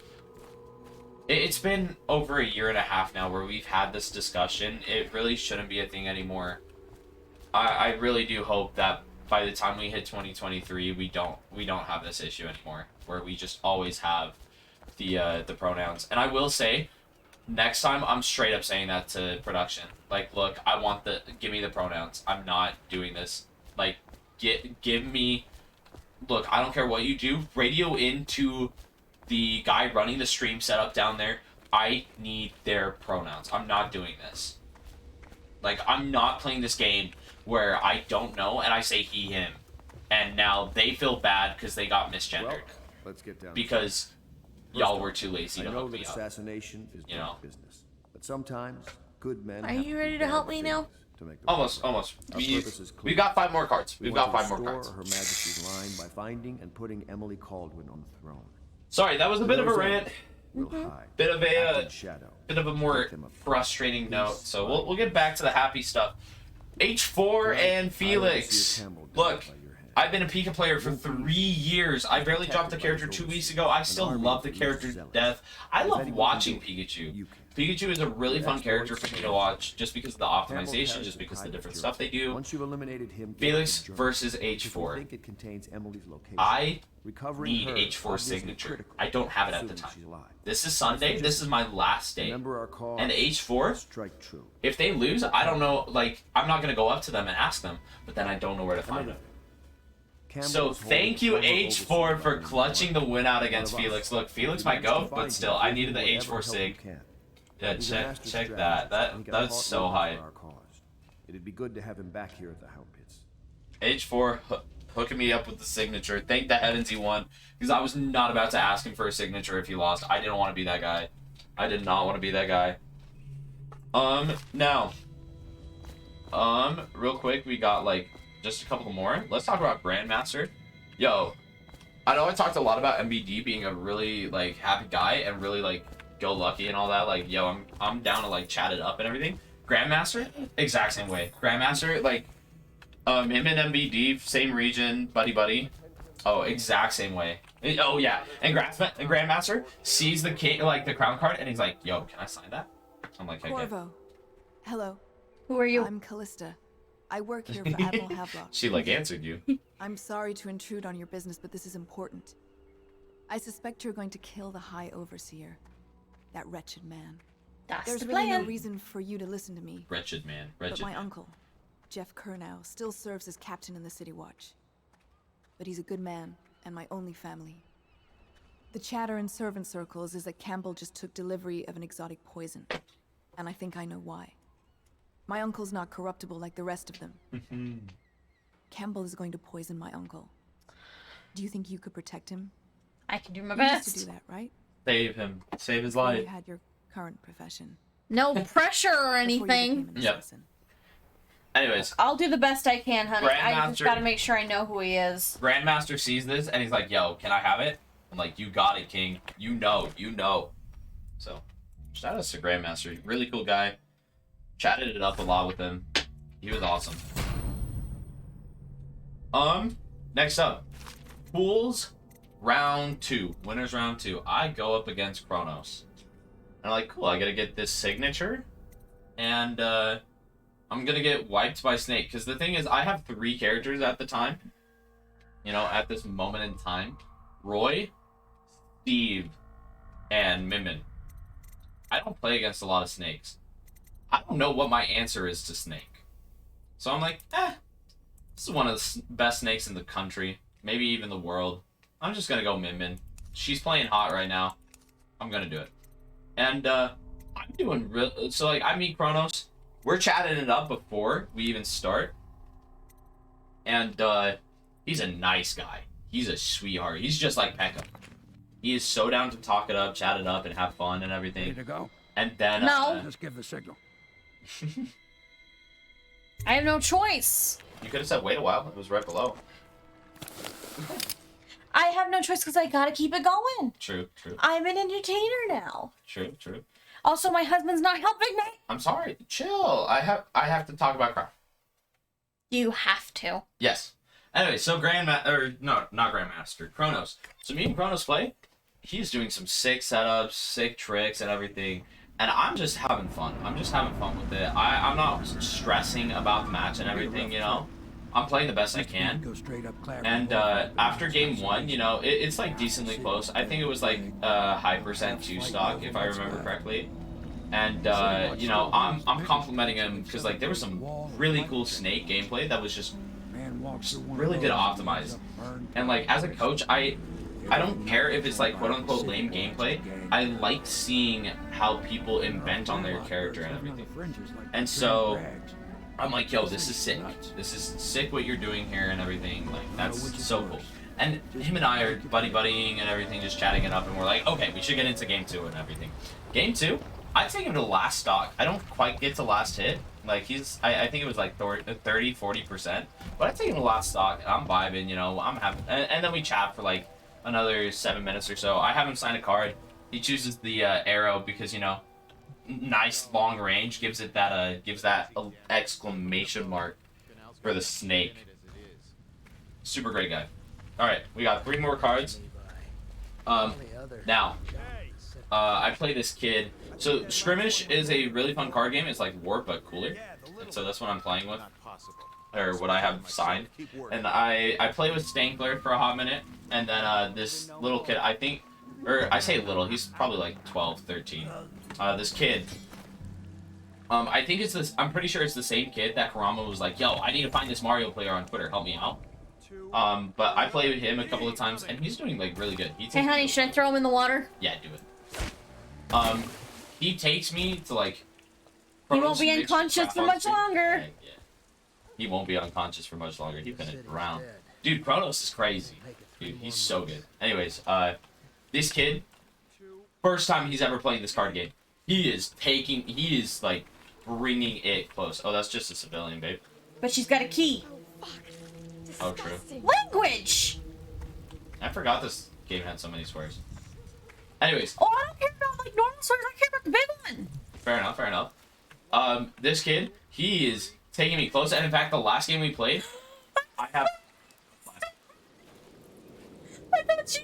B: It's been over a year and a half now where we've had this discussion. It really shouldn't be a thing anymore. I really do hope that by the time we hit 2023, we don't have this issue anymore, where we just always have the pronouns. And I will say, next time I'm straight up saying that to production. Like, look, give me the pronouns. I'm not doing this. Like, give me. Look, I don't care what you do. Radio into the guy running the stream setup down there. I need their pronouns. I'm not doing this. Like, I'm not playing this game where I don't know and I say he, him. And now they feel bad because they got misgendered.
D: Well, let's get down
B: because y'all were too lazy to
D: hook
B: me up.
D: Assassination is bad business. But sometimes good men
A: Are you ready to help me now?
B: Almost. We've got 5 more cards. We've got 5 more cards.
D: Her Majesty's line by finding and putting Emily Caldwin on the throne.
B: Sorry, that was a bit of a rant. Bit of a more frustrating note. So we'll get back to the happy stuff. H4 and Felix. Look, I've been a Pika player for 3 years. I barely dropped a character 2 weeks ago. I still love the character to death. I love watching Pikachu. Pikachu is a really fun character for me to watch just because of the optimization, just because of the different stuff they do.
D: Once you've eliminated him,
B: Felix versus H4.
D: think it contains Emily's location.
B: I
D: Recovering
B: need
D: her
B: H4
D: obviously
B: signature.
D: critical,
B: I don't have it at the
D: assuming
B: time.
D: she's alive.
B: This is Sunday. This is my last day.
D: Remember our call.
B: And H4,
D: Strike true.
B: if they lose, I don't know, like, I'm not going to go up to them and ask them, but then I don't know where to find them. So thank you, H4, for clutching the win out against Felix. Look, Felix might go, but still, I needed the H4 sig. Yeah, check that. That's so high.
D: It'd be good to have him back here at the Hound Pits.
B: H4 hooking me up with the signature. Thank the heavens he won, because I was not about to ask him for a signature if he lost. I didn't want to be that guy. I did not want to be that guy. Now, real quick, we got like just a couple more. Let's talk about Grandmaster. Yo, I know I talked a lot about MBD being a really like happy guy and really like go lucky and all that. Like, yo, I'm down to like chat it up and everything. Grandmaster, exact same way. Grandmaster, like, him and MBD, same region, buddy. Oh, exact same way. Oh yeah, and Grandmaster sees the king, like the crown card, and he's like, "Yo, can I sign that?" I'm like, "Okay."
M: Corvo. Hello.
A: Who are you?
M: I'm Callista. I work here for Admiral Havelock.
B: She like answered you.
M: I'm sorry to intrude on your business, but this is important. I suspect you're going to kill the High Overseer, that wretched man.
A: That's
M: There's
A: the
M: really
A: plan.
M: no reason for you to listen to me.
B: Wretched man.
M: But my uncle, Jeff Kernow, still serves as captain in the City Watch. But he's a good man, and my only family. The chatter in servant circles is that Campbell just took delivery of an exotic poison. And I think I know why. My uncle's not corruptible like the rest of them. Campbell is going to poison my uncle. Do you think you could protect him?
A: I can do my
M: You
A: best.
M: used to do that, right?
B: Save him. Save his
M: Before
B: life.
M: you had your current profession.
A: No pressure or anything.
B: Yep. Anyways,
A: I'll do the best I can, honey. I just
B: Grandmaster-
A: gotta make sure I know who he is.
B: Grandmaster sees this and he's like, "Yo, can I have it?" I'm like, "You got it, King. You know." So, shout out to Grandmaster. Really cool guy. Chatted it up a lot with him. He was awesome. Next up, Pools round 2. Winners round 2. I go up against Kronos. And I'm like, cool, I gotta get this signature. And I'm gonna get wiped by Snake. Because the thing is, I have 3 characters at the time. You know, at this moment in time. Roy, Steve, and Mimin. I don't play against a lot of snakes. I don't know what my answer is to Snake. So I'm like, this is one of the best snakes in the country. Maybe even the world. I'm just gonna go Min. She's playing hot right now. I'm gonna do it. And I'm doing real. So like, I meet Kronos. We're chatting it up before we even start. And he's a nice guy. He's a sweetheart. He's just like Pekka. He is so down to talk it up, chat it up, and have fun and everything.
I: Ready to go?
B: And then
A: No.
I: Just give the signal.
A: I have no choice.
B: You could have said wait a while. It was right below.
A: I have no choice because I gotta keep it going.
B: True.
A: I'm an entertainer now.
B: True.
A: Also, my husband's not helping me.
B: I'm sorry. Chill. I have to talk about crime.
A: You have to.
B: Yes. Anyway, so not Grandmaster, Kronos. So me and Kronos play. He's doing some sick setups, sick tricks, and everything. And I'm just having fun. I'm just having fun with it. I'm not stressing about the match and everything, you know. I'm playing the best I can.
I: Go straight up, Claire.
B: And after game 1, you know, it's like decently close. I think it was like high percent 2 stock, if I remember correctly. And you know, I'm complimenting him because like there was some really cool snake gameplay that was just really good optimized. And like as a coach, I don't care if it's like quote unquote lame gameplay. I like seeing how people invent on their character and everything. And so I'm like, yo, this is sick. This is sick what you're doing here and everything. Like that's so cool. And him and I are buddying and everything, just chatting it up, and we're like, okay, we should get into game 2 and everything. Game 2, I take him to last stock. I don't quite get to last hit. Like I think it was like 30-40%. But I take him to last stock. I'm vibing, you know. I'm having, and then we chat for like another 7 minutes or so. I have him sign a card. He chooses the arrow because, you know, nice long range gives it that gives that exclamation mark for the snake. super great guy. All right, we got 3 more cards. Now, I play this kid. So Skirmish is a really fun card game. It's like War but cooler. And so that's what I'm playing with, or what I have signed. And I play with Stankler for a hot minute, and then this little kid, I think, or I say little, he's probably like 12, 13. This kid, I think it's this. I'm pretty sure it's the same kid that Karama was like, "Yo, I need to find this Mario player on Twitter. Help me out." But I played with him a couple of times, and he's doing like really good.
A: Hey, honey, should I throw him in the water?
B: Yeah, do it. He takes me to like.
A: He won't be unconscious for much longer.
B: Yeah. He won't be unconscious for much longer. He's gonna drown. Dude, Kronos is crazy. Dude, he's so good. Anyways, this kid, first time he's ever playing this card game, he is like bringing it close. Oh, that's just a civilian, babe.
A: But she's got a key.
B: Oh, true.
A: Language!
B: I forgot this game had so many swears. Anyways.
A: Oh, I don't care about like normal swears. I care about the big one.
B: Fair enough, fair enough. This kid, he is taking me close. And in fact, the last game we played, I have...
A: I thought you...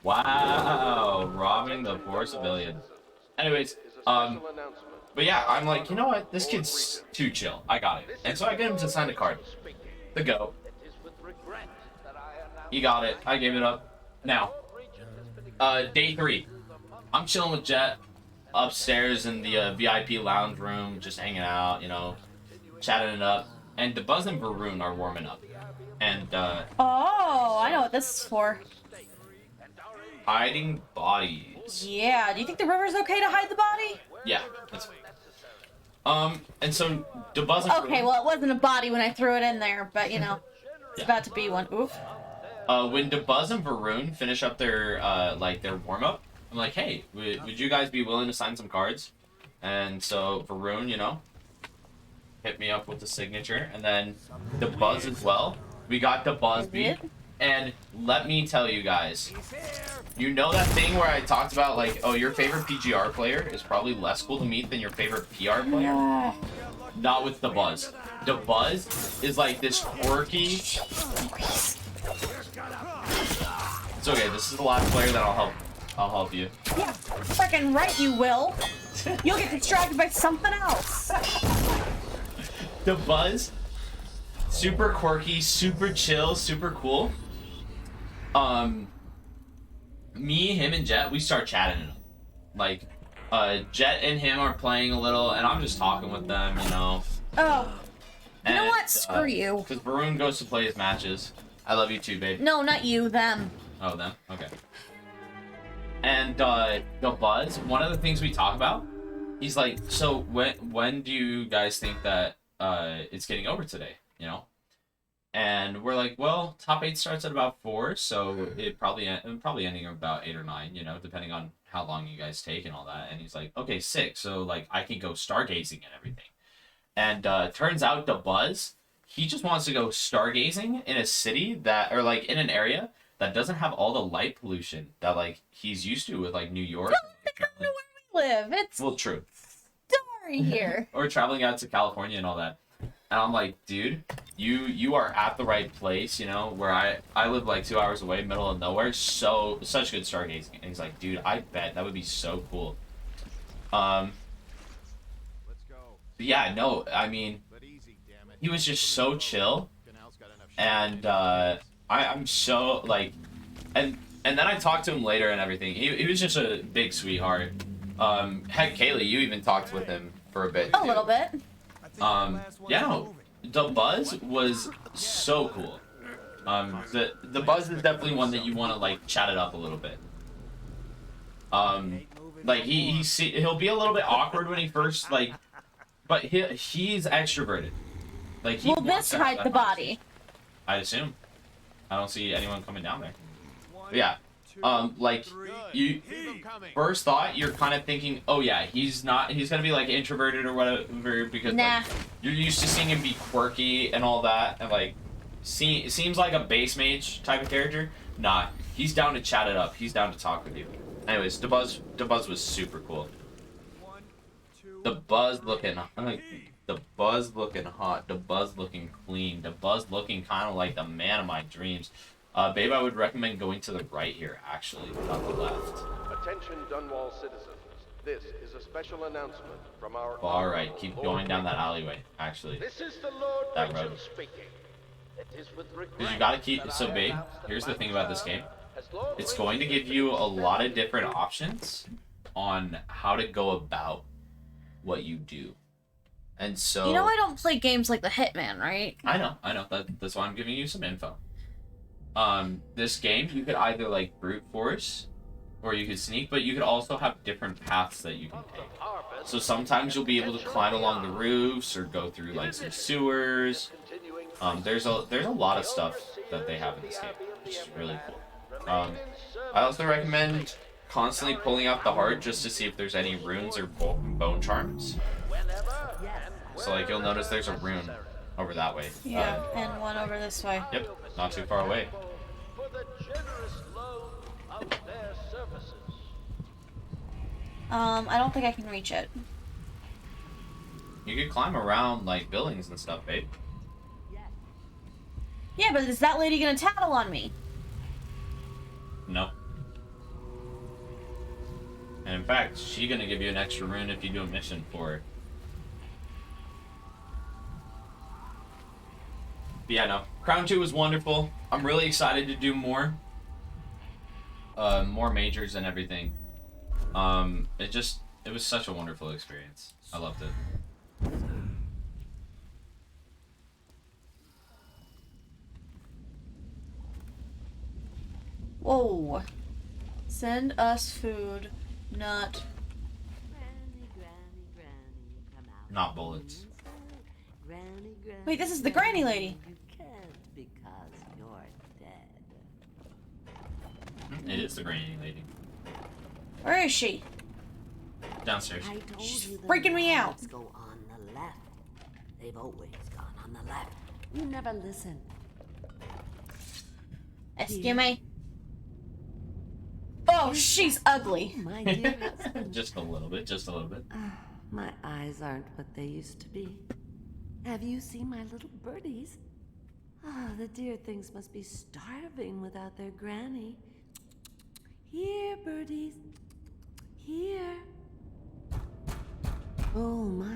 B: Wow, robbing the poor civilian. Anyways, but yeah, I'm like, you know what? This kid's too chill. I got it. And so I get him to sign a card. The go. He got it. I gave it up. Now, day 3. I'm chilling with Jet upstairs in the VIP lounge room, just hanging out, you know, chatting it up. And DeBuzz and Varun are warming up. And,
A: oh, I know what this is for.
B: hiding bodies.
A: Yeah, do you think the river's okay to hide the body?
B: Yeah, that's fine. And so DeBuzz and
A: okay,
B: Varun,
A: well, it wasn't a body when I threw it in there, but, you know, it's about to be one. Oof.
B: when DeBuzz and Varun finish up their, their warm-up, I'm like, hey, would you guys be willing to sign some cards? And so Varun, you know, hit me up with the signature, and then DeBuzz as well. We got DeBuzzby, and let me tell you guys, you know that thing where I talked about, like, oh, your favorite PGR player is probably less cool to meet than your favorite PR player? Yeah. Not with DeBuzz. DeBuzz is like this quirky... It's okay, this is the last player that I'll help you.
A: Yeah, freaking right you will. You'll get distracted by something else.
B: DeBuzz, super quirky, super chill, super cool. Me, him, and Jet, we start chatting. Like, Jet and him are playing a little, and I'm just talking with them, you know.
A: Oh. You know what? Screw you.
B: Because Varun goes to play his matches. I love you too, babe.
A: No, not you, them.
B: Oh, them? Okay. And, DeBuzz, one of the things we talk about, he's like, so when do you guys think that, it's getting over today, you know? And we're like, well, top 8 starts at about 4, so it probably ending at about 8 or 9, you know, depending on how long you guys take and all that. And he's like, okay, 6, so like I can go stargazing and everything. And turns out DeBuzz, he just wants to go stargazing in a city that, or like in an area that doesn't have all the light pollution that like he's used to with like New York.
A: No, where we live. It's
B: well, true.
A: Story here.
B: Or traveling out to California and all that. And I'm like, dude, you are at the right place, you know, where I live like 2 hours away, middle of nowhere, such good stargazing. And he's like, dude, I bet that would be so cool. Let's go. Yeah, no, I mean, he was just so chill, and I'm so like, and then I talked to him later and everything. He was just a big sweetheart. Heck, Kaylee, you even talked with him for a bit.
A: A little bit.
B: Yeah, no, DeBuzz was so cool. The Buzz is definitely one that you want to like chat it up a little bit. Like he'll be a little bit awkward when he first like, but he's extroverted. Like he
A: will this hide the body?
B: I assume. I don't see anyone coming down there. But yeah. Like you first thought you're kind of thinking, oh yeah, he's gonna be like introverted or whatever because like, you're used to seeing him be quirky and all that, and like seems like a base mage type of character. Nah, he's down to chat it up. He's down to talk with you. Anyways, DeBuzz was super cool. DeBuzz looking like The Buzz looking hot. The Buzz looking clean. The Buzz looking kind of like the man of my dreams. Babe, I would recommend going to the right here, actually, not the left.
P: Attention, Dunwall citizens. This is a special announcement from our...
B: Alright, keep going down that alleyway, actually.
P: This is the Lord
B: that
P: Regent
B: road.
P: speaking. It is with regret
B: Because you gotta keep... So, babe, here's the thing about this game. It's going to give you a lot of different options on how to go about what you do. And so...
A: You know I don't play games like the Hitman, right?
B: I know. That's why I'm giving you some info. This game, you could either, like, brute force, or you could sneak, but you could also have different paths that you can take. So sometimes you'll be able to climb along the roofs, or go through, like, some sewers. There's a lot of stuff that they have in this game, which is really cool. I also recommend constantly pulling out the heart just to see if there's any runes or bone charms. So, like, you'll notice there's a rune over that way.
A: Yeah, and one over this way.
B: Yep, not too far away.
A: I don't think I can reach it.
B: You could climb around, like, buildings and stuff, babe.
A: Yeah, but is that lady gonna tattle on me?
B: No. And in fact, she's gonna give you an extra rune if you do a mission for her. But yeah, no. Crown 2 was wonderful. I'm really excited to do more. More majors and everything. It was such a wonderful experience. I loved it.
A: Whoa. Send us food, not...
B: Not bullets.
A: Wait, this is the granny lady.
B: It is the granny lady.
A: Where is she?
B: Downstairs.
A: She's freaking me out.
Q: Go on the left. They've always gone on the left. You never listen.
A: Excuse me. Oh, she's ugly.
Q: My dear husband.
B: Just a little bit, just a little bit.
Q: My eyes aren't what they used to be. Have you seen my little birdies? Oh, the dear things must be starving without their granny. Here, birdies. Here. Oh, my.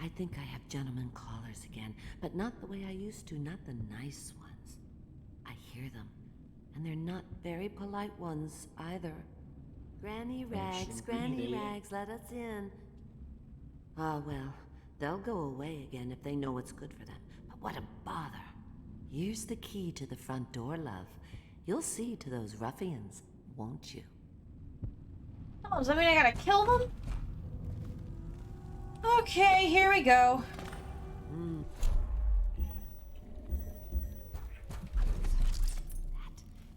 Q: I think I have gentlemen callers again, but not the way I used to, not the nice ones. I hear them, and they're not very polite ones either. Granny Rags, Granny Rags, let us in. Ah, well, they'll go away again if they know what's good for them. But what a bother. Here's the key to the front door, love. You'll see to those ruffians, won't you?
A: Oh, does that mean I gotta kill them? Okay, here we go.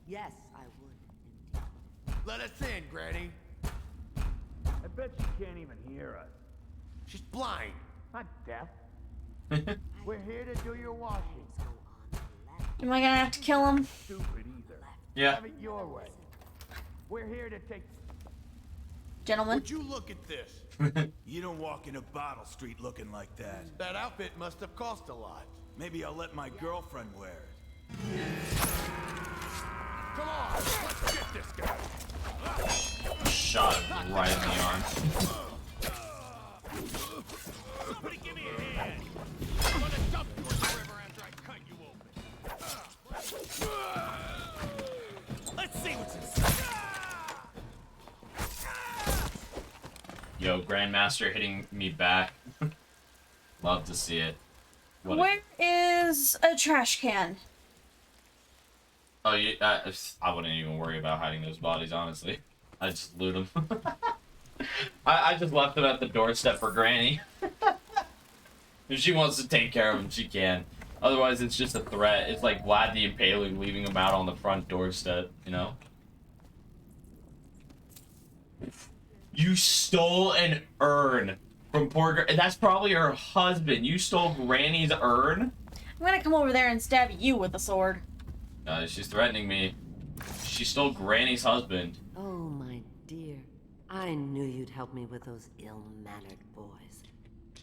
Q: Yes, I would.
E: Let us in, Granny.
H: I bet she can't even hear us.
E: She's blind.
H: Not deaf. We're here to do your washing.
A: Am I gonna have to kill him?
H: Stupid either.
B: Yeah.
H: Have it your way. We're here to take...
A: Gentlemen.
R: Would you look at this? You don't walk into Bottle Street looking like that.
E: That outfit must have cost a lot.
R: Maybe I'll let my girlfriend wear it.
E: Come on, let's get this guy.
B: Shot him right in the arm.
E: Somebody give me a hand. I'm gonna dump you in the river after I cut you open.
R: Let's see what's inside.
B: Yo, Grandmaster hitting me back. Love to see it.
A: Where is a trash can?
B: Oh, I wouldn't even worry about hiding those bodies, honestly. I just loot them. I just left them at the doorstep for Granny. If she wants to take care of them, she can. Otherwise, it's just a threat. It's like Vlad the Impaler leaving them out on the front doorstep, you know? You stole an urn from poor that's probably her husband. You stole Granny's urn?
A: I'm gonna come over there and stab you with a sword.
B: She's threatening me. She stole Granny's husband.
Q: Oh, my dear. I knew you'd help me with those ill-mannered boys.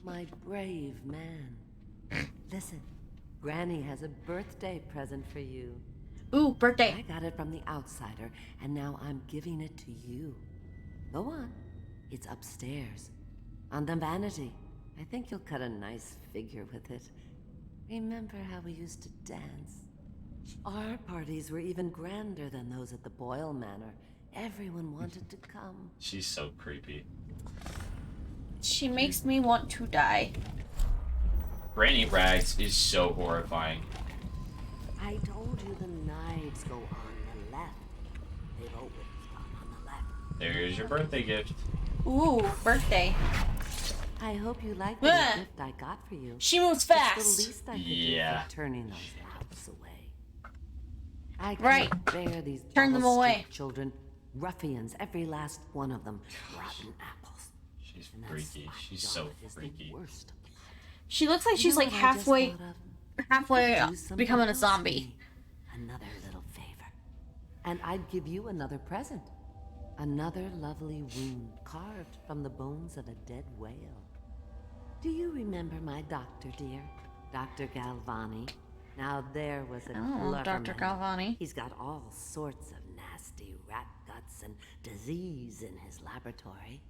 Q: My brave man. Listen, Granny has a birthday present for you.
A: Ooh, birthday.
Q: I got it from the outsider, and now I'm giving it to you. Go on. It's upstairs. On the vanity. I think you'll cut a nice figure with it. Remember how we used to dance? Our parties were even grander than those at the Boyle Manor. Everyone wanted to come.
B: She's so creepy.
A: She makes me want to die.
B: Granny Rags is so horrifying.
Q: I told you the knives go on the left. They've always gone on the left.
B: There's your birthday gift.
A: Ooh, birthday.
Q: I hope you like the gift I got for you.
A: She moves
Q: It's
A: fast.
Q: the least I could do for turning those laughs away. I
A: Right.
Q: can't bear these
A: Turn them
Q: Bubble
A: away.
Q: Street children. Ruffians, every last one of them. Rotten apples.
B: She's freaky. She's so freaky.
A: She looks like she's
Q: You know
A: like
Q: what I just
A: halfway
Q: thought of?
A: becoming a zombie.
Q: Another little favor. And I'd give you another present. Another lovely wound carved from the bones of a dead whale. Do you remember my doctor, dear? Dr. Galvani? Now there was a clever
A: Dr.
Q: man.
A: Galvani.
Q: He's got all sorts of nasty rat guts and disease in his laboratory.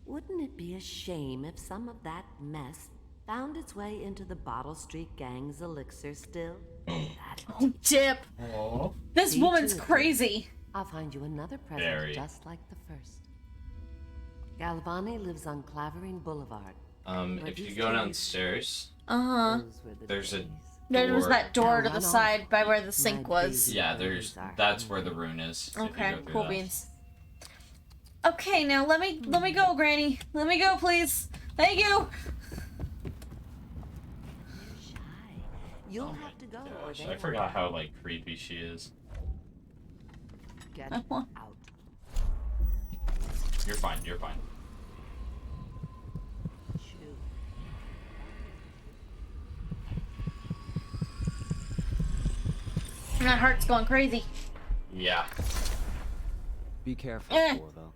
Q: Wouldn't it be a shame if some of that mess found its way into the Bottle Street Gang's elixir still?
A: Oh, Dip. This
Q: See
A: woman's
Q: to it,
A: crazy.
Q: I'll find you another present
B: Very.
Q: just like the first. Galvani lives on Clavering Boulevard.
B: If you go downstairs,
A: Uh-huh.
B: there's a
A: There was
B: door.
A: that door to the side by where the sink was.
B: Yeah, that's where the rune is. if you
A: Okay,
B: go through
A: cool
B: that.
A: beans. Okay, now let me go, Granny. Let me go, please. Thank you.
Q: You'll have to go. or
B: Gosh,
Q: they
B: I
Q: won't.
B: forgot how like creepy she is.
Q: Get
A: I want-
Q: out.
B: You're fine. You're fine.
Q: Shoo.
A: My heart's going crazy.
B: Yeah.
O: Be careful, Corvo.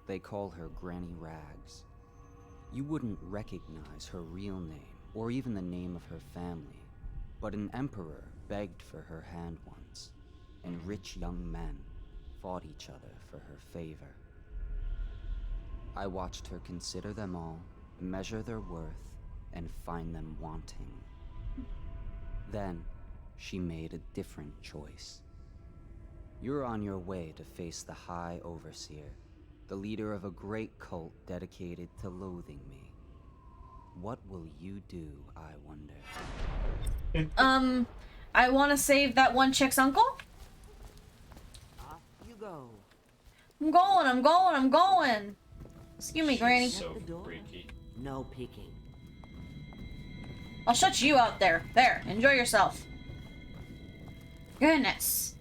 O: They call her Granny Rags. You wouldn't recognize her real name, or even the name of her family, but an emperor begged for her hand once, and rich young men fought each other for her favor. I watched her consider them all, measure their worth, and find them wanting. Then, she made a different choice. You're on your way to face the High Overseer, the leader of a great cult dedicated to loathing me. What will you do, I wonder?
A: I want to save that one chick's uncle.
Q: Off you go.
A: I'm going. Excuse me, Granny.
B: So freaky.
Q: No peeking.
A: I'll shut you out there. There, enjoy yourself. Goodness.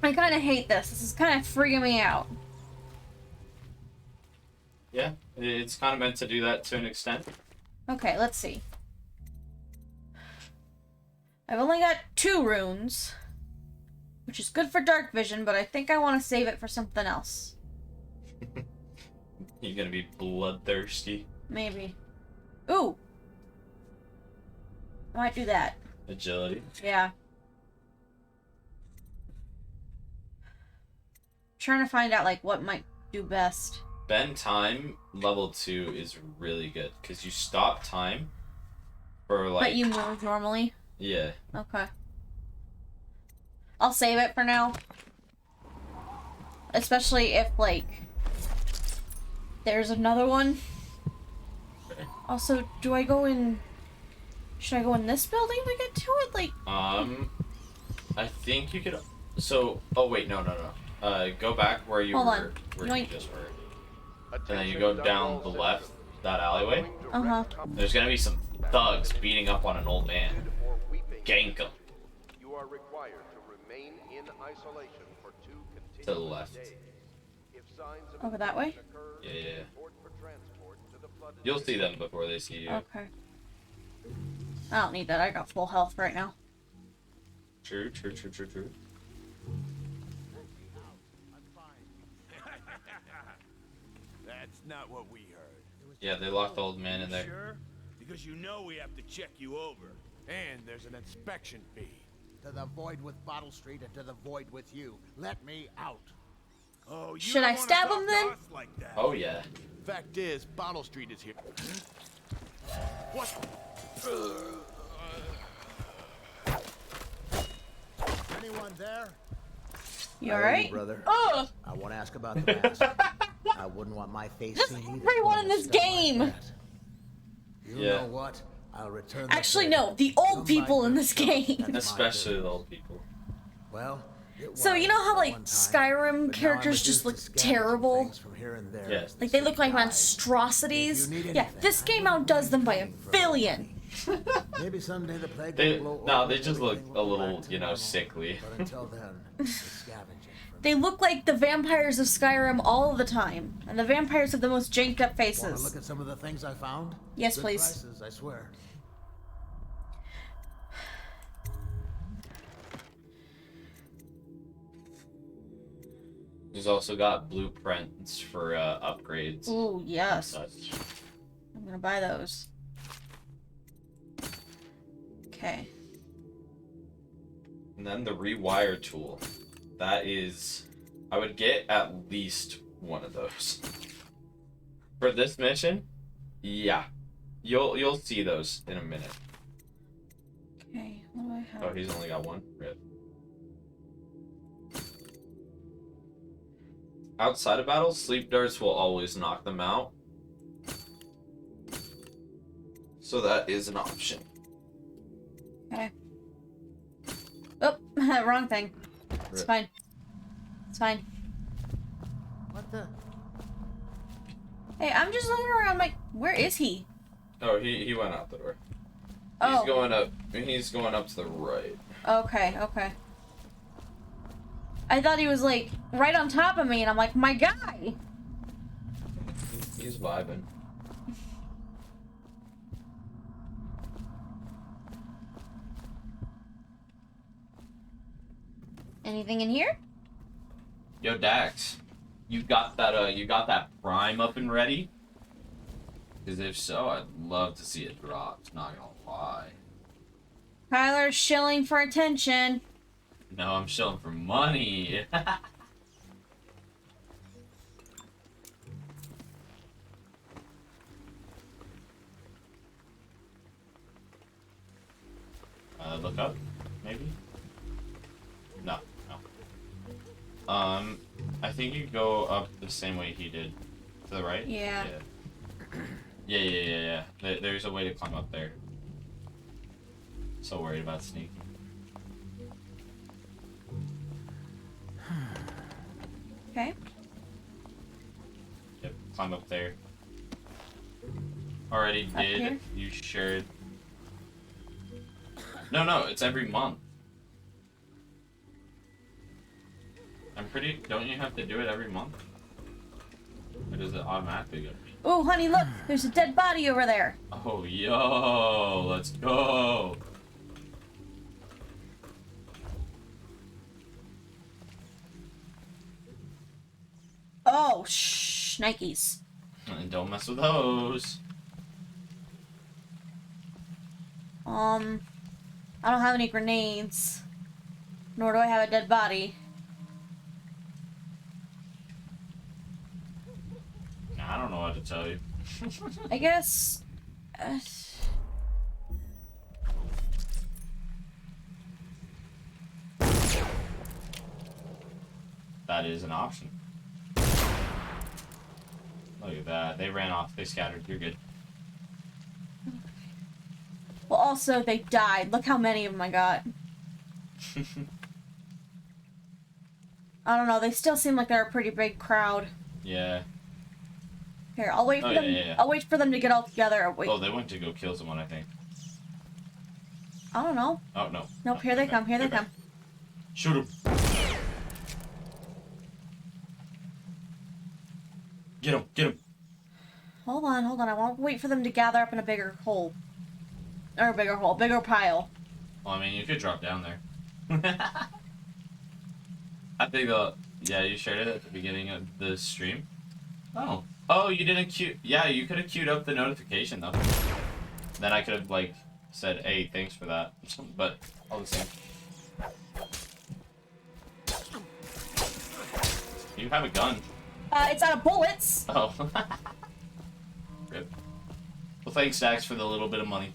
A: I kind of hate this. This is kind of freaking me out.
B: Yeah, it's kind of meant to do that to an extent.
A: Okay, let's see. I've only got 2 runes, which is good for dark vision, but I think I want to save it for something else.
B: You're gonna be bloodthirsty.
A: Maybe. Ooh! I might do that.
B: Agility.
A: Yeah. Trying to find out, like, what might do best.
B: Bend time level 2 is really good because you stop time for like.
A: But you move normally?
B: Yeah.
A: Okay. I'll save it for now. Especially if, like, there's another one. Also, do I go in... Should I go in this building to get to it? Like...
B: I think you could... So... Oh, wait, no. Go back where you
A: Hold
B: were...
A: on.
B: Where you just were. And then you go down the left, that alleyway.
A: Uh-huh.
B: There's gonna be some thugs beating up on an old man. Gank him.
P: You are required to remain in isolation for 2 continuous
B: To the left.
P: days. If signs of
A: Over that way?
P: infection occur,
B: Yeah.
P: report for transport to the flooded
B: You'll see them before they see you.
A: Okay. I don't need that. I got full health right now.
B: True.
R: That's not what we heard.
B: Yeah, they locked the old man in there.
R: Sure? Because you know we have to check you over. And there's an inspection fee.
E: To the void with Bottle Street and to the void with you. Let me out.
R: Oh, you
A: Should
R: don't
A: I
R: wanna
A: stab
R: talk
A: him
R: to
A: then?
R: us like that.
B: Oh yeah.
R: Fact is, Bottle Street is here. What?
E: Anyone there?
A: You alright?
S: Brother.
A: Oh!
S: I want to ask about the mask. I wouldn't want my face
A: Just
S: seen either.
A: everyone in this game!
S: You
B: Yeah.
S: know what? I'll return.
A: Actually, no, the old people in this game.
B: Especially the old people.
S: Well,
A: So you know how like Skyrim characters just look terrible?
B: Yes.
A: Like they look like monstrosities? Yeah, this game outdoes them by a billion.
S: Maybe someday the plague
B: They,
S: will blow
B: no,
S: over
B: they just look
S: everything
B: a
S: will go
B: little,
S: back to
B: you know,
S: normal.
B: sickly.
S: But until then, it's scavenging.
A: They look like the vampires of Skyrim all the time. And the vampires have the most janked up
S: Want to
A: faces.
S: look at some of the things I found?
A: Yes,
S: Good
A: please.
S: Prices, I swear.
B: He's also got blueprints for upgrades.
A: Ooh, yes.
B: Such.
A: I'm gonna buy those. Okay.
B: And then the rewire tool. That is, I would get at least one of those. For this mission, yeah. You'll see those in a minute.
A: Okay, what do I have?
B: Oh, he's only got one? Rip. Outside of battle, sleep darts will always knock them out. So that is an option.
A: Okay. Oh, wrong thing. It's
B: Rip.
A: fine. It's fine.
J: What the?
A: Hey, I'm just looking around like, where is he?
B: Oh, he went out the door.
A: Oh.
B: He's going up. He's going up to the right.
A: Okay, okay. I thought he was like right on top of me, and I'm like, my guy.
B: He's vibing.
A: Anything in here?
B: Yo, Dax, you got that prime up and ready? Because if so, I'd love to see it drop. Not gonna lie.
A: Kyler's shilling for attention.
B: No, I'm shilling for money. Look up, maybe? No, no. I think you go up the same way he did. To the right?
A: Yeah.
B: Yeah. There's a way to climb up there. So worried about sneaking.
A: Okay.
B: Yep, climb up there. Already
A: Up
B: did.
A: here?
B: You should. No, it's every month. I'm pretty. Don't you have to do it every month? Or does it automatically go?
A: Oh, honey, look! There's a dead body over there.
B: Oh, yo, let's go.
A: Oh, shh, Nikes.
B: And don't mess with those.
A: I don't have any grenades. Nor do I have a dead body.
B: I don't know what to tell you.
A: I guess...
B: That is an option. Look at that. They ran off. They scattered. You're good.
A: Well, also, they died. Look how many of them I got. I don't know. They still seem like they're a pretty big crowd.
B: Yeah.
A: Here, I'll wait for them.
B: Yeah.
A: I'll wait for them to get all together. Wait.
B: Oh, they went to go kill someone, I think.
A: I don't know.
B: Oh, no.
A: Nope, here they come. Here they come.
B: Shoot him. Get him. Get him.
A: Hold on. I won't wait for them to gather up in a bigger hole. Or a bigger hole. Bigger pile.
B: Well, I mean, you could drop down there. I think yeah, you shared it at the beginning of the stream. Oh, Oh, you didn't queue. Yeah, you could have queued up the notification though. Then I could have like said, "Hey, thanks for that." But all the same. You have a gun.
A: It's out of bullets.
B: Oh. Rip. Well, thanks, Dax, for the little bit of money.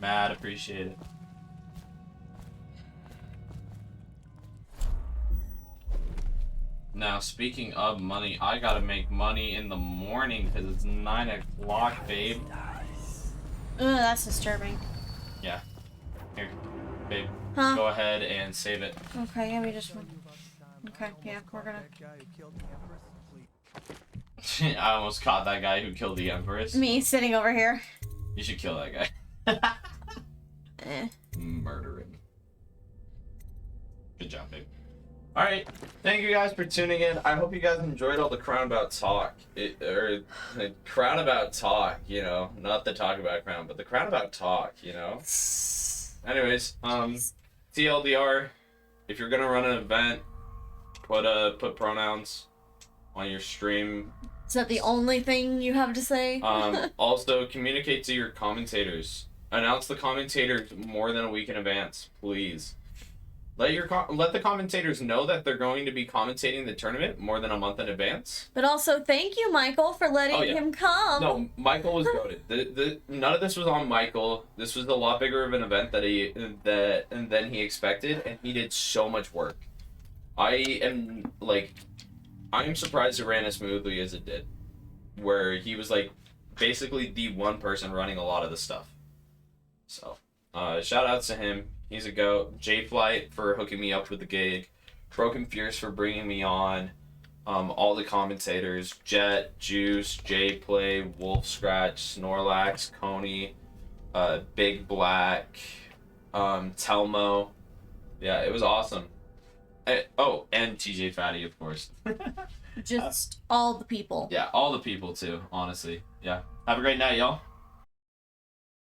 B: Mad appreciate it. Now, speaking of money, I gotta make money in the morning because it's 9 o'clock, babe.
A: Ugh, that's disturbing.
B: Yeah. Here, babe.
A: Huh?
B: Go ahead and save it.
A: Okay, yeah, we just... Okay, yeah, we're gonna...
B: I almost caught that guy who killed the Empress.
A: Me, sitting over here.
B: You should kill that guy. Murder him. Good job, babe. Alright, thank you guys for tuning in. I hope you guys enjoyed all the Crown About talk. The Crown About talk, you know. Not the talk about Crown, but the Crown About talk, you know. Anyways, TLDR, if you're gonna run an event, put pronouns on your stream.
A: Is that the only thing you have to say?
B: Also, communicate to your commentators. Announce the commentators more than a week in advance, please. Let the commentators know that they're going to be commentating the tournament more than a month in advance.
A: But also, thank you, Michael, for letting him come.
B: No, Michael was goated. None of this was on Michael. This was a lot bigger of an event than he expected, and he did so much work. I am surprised it ran as smoothly as it did, where he was like basically the one person running a lot of the stuff. So, shout outs to him. He's a goat. J-Flight for hooking me up with the gig. Broken Fierce for bringing me on. All the commentators. Jet, Juice, J-Play, Wolf Scratch, Snorlax, Coney, Big Black, Telmo. Yeah, it was awesome. And TJ Fatty, of course.
A: Just all the people.
B: Yeah, all the people too, honestly. Yeah. Have a great night, y'all.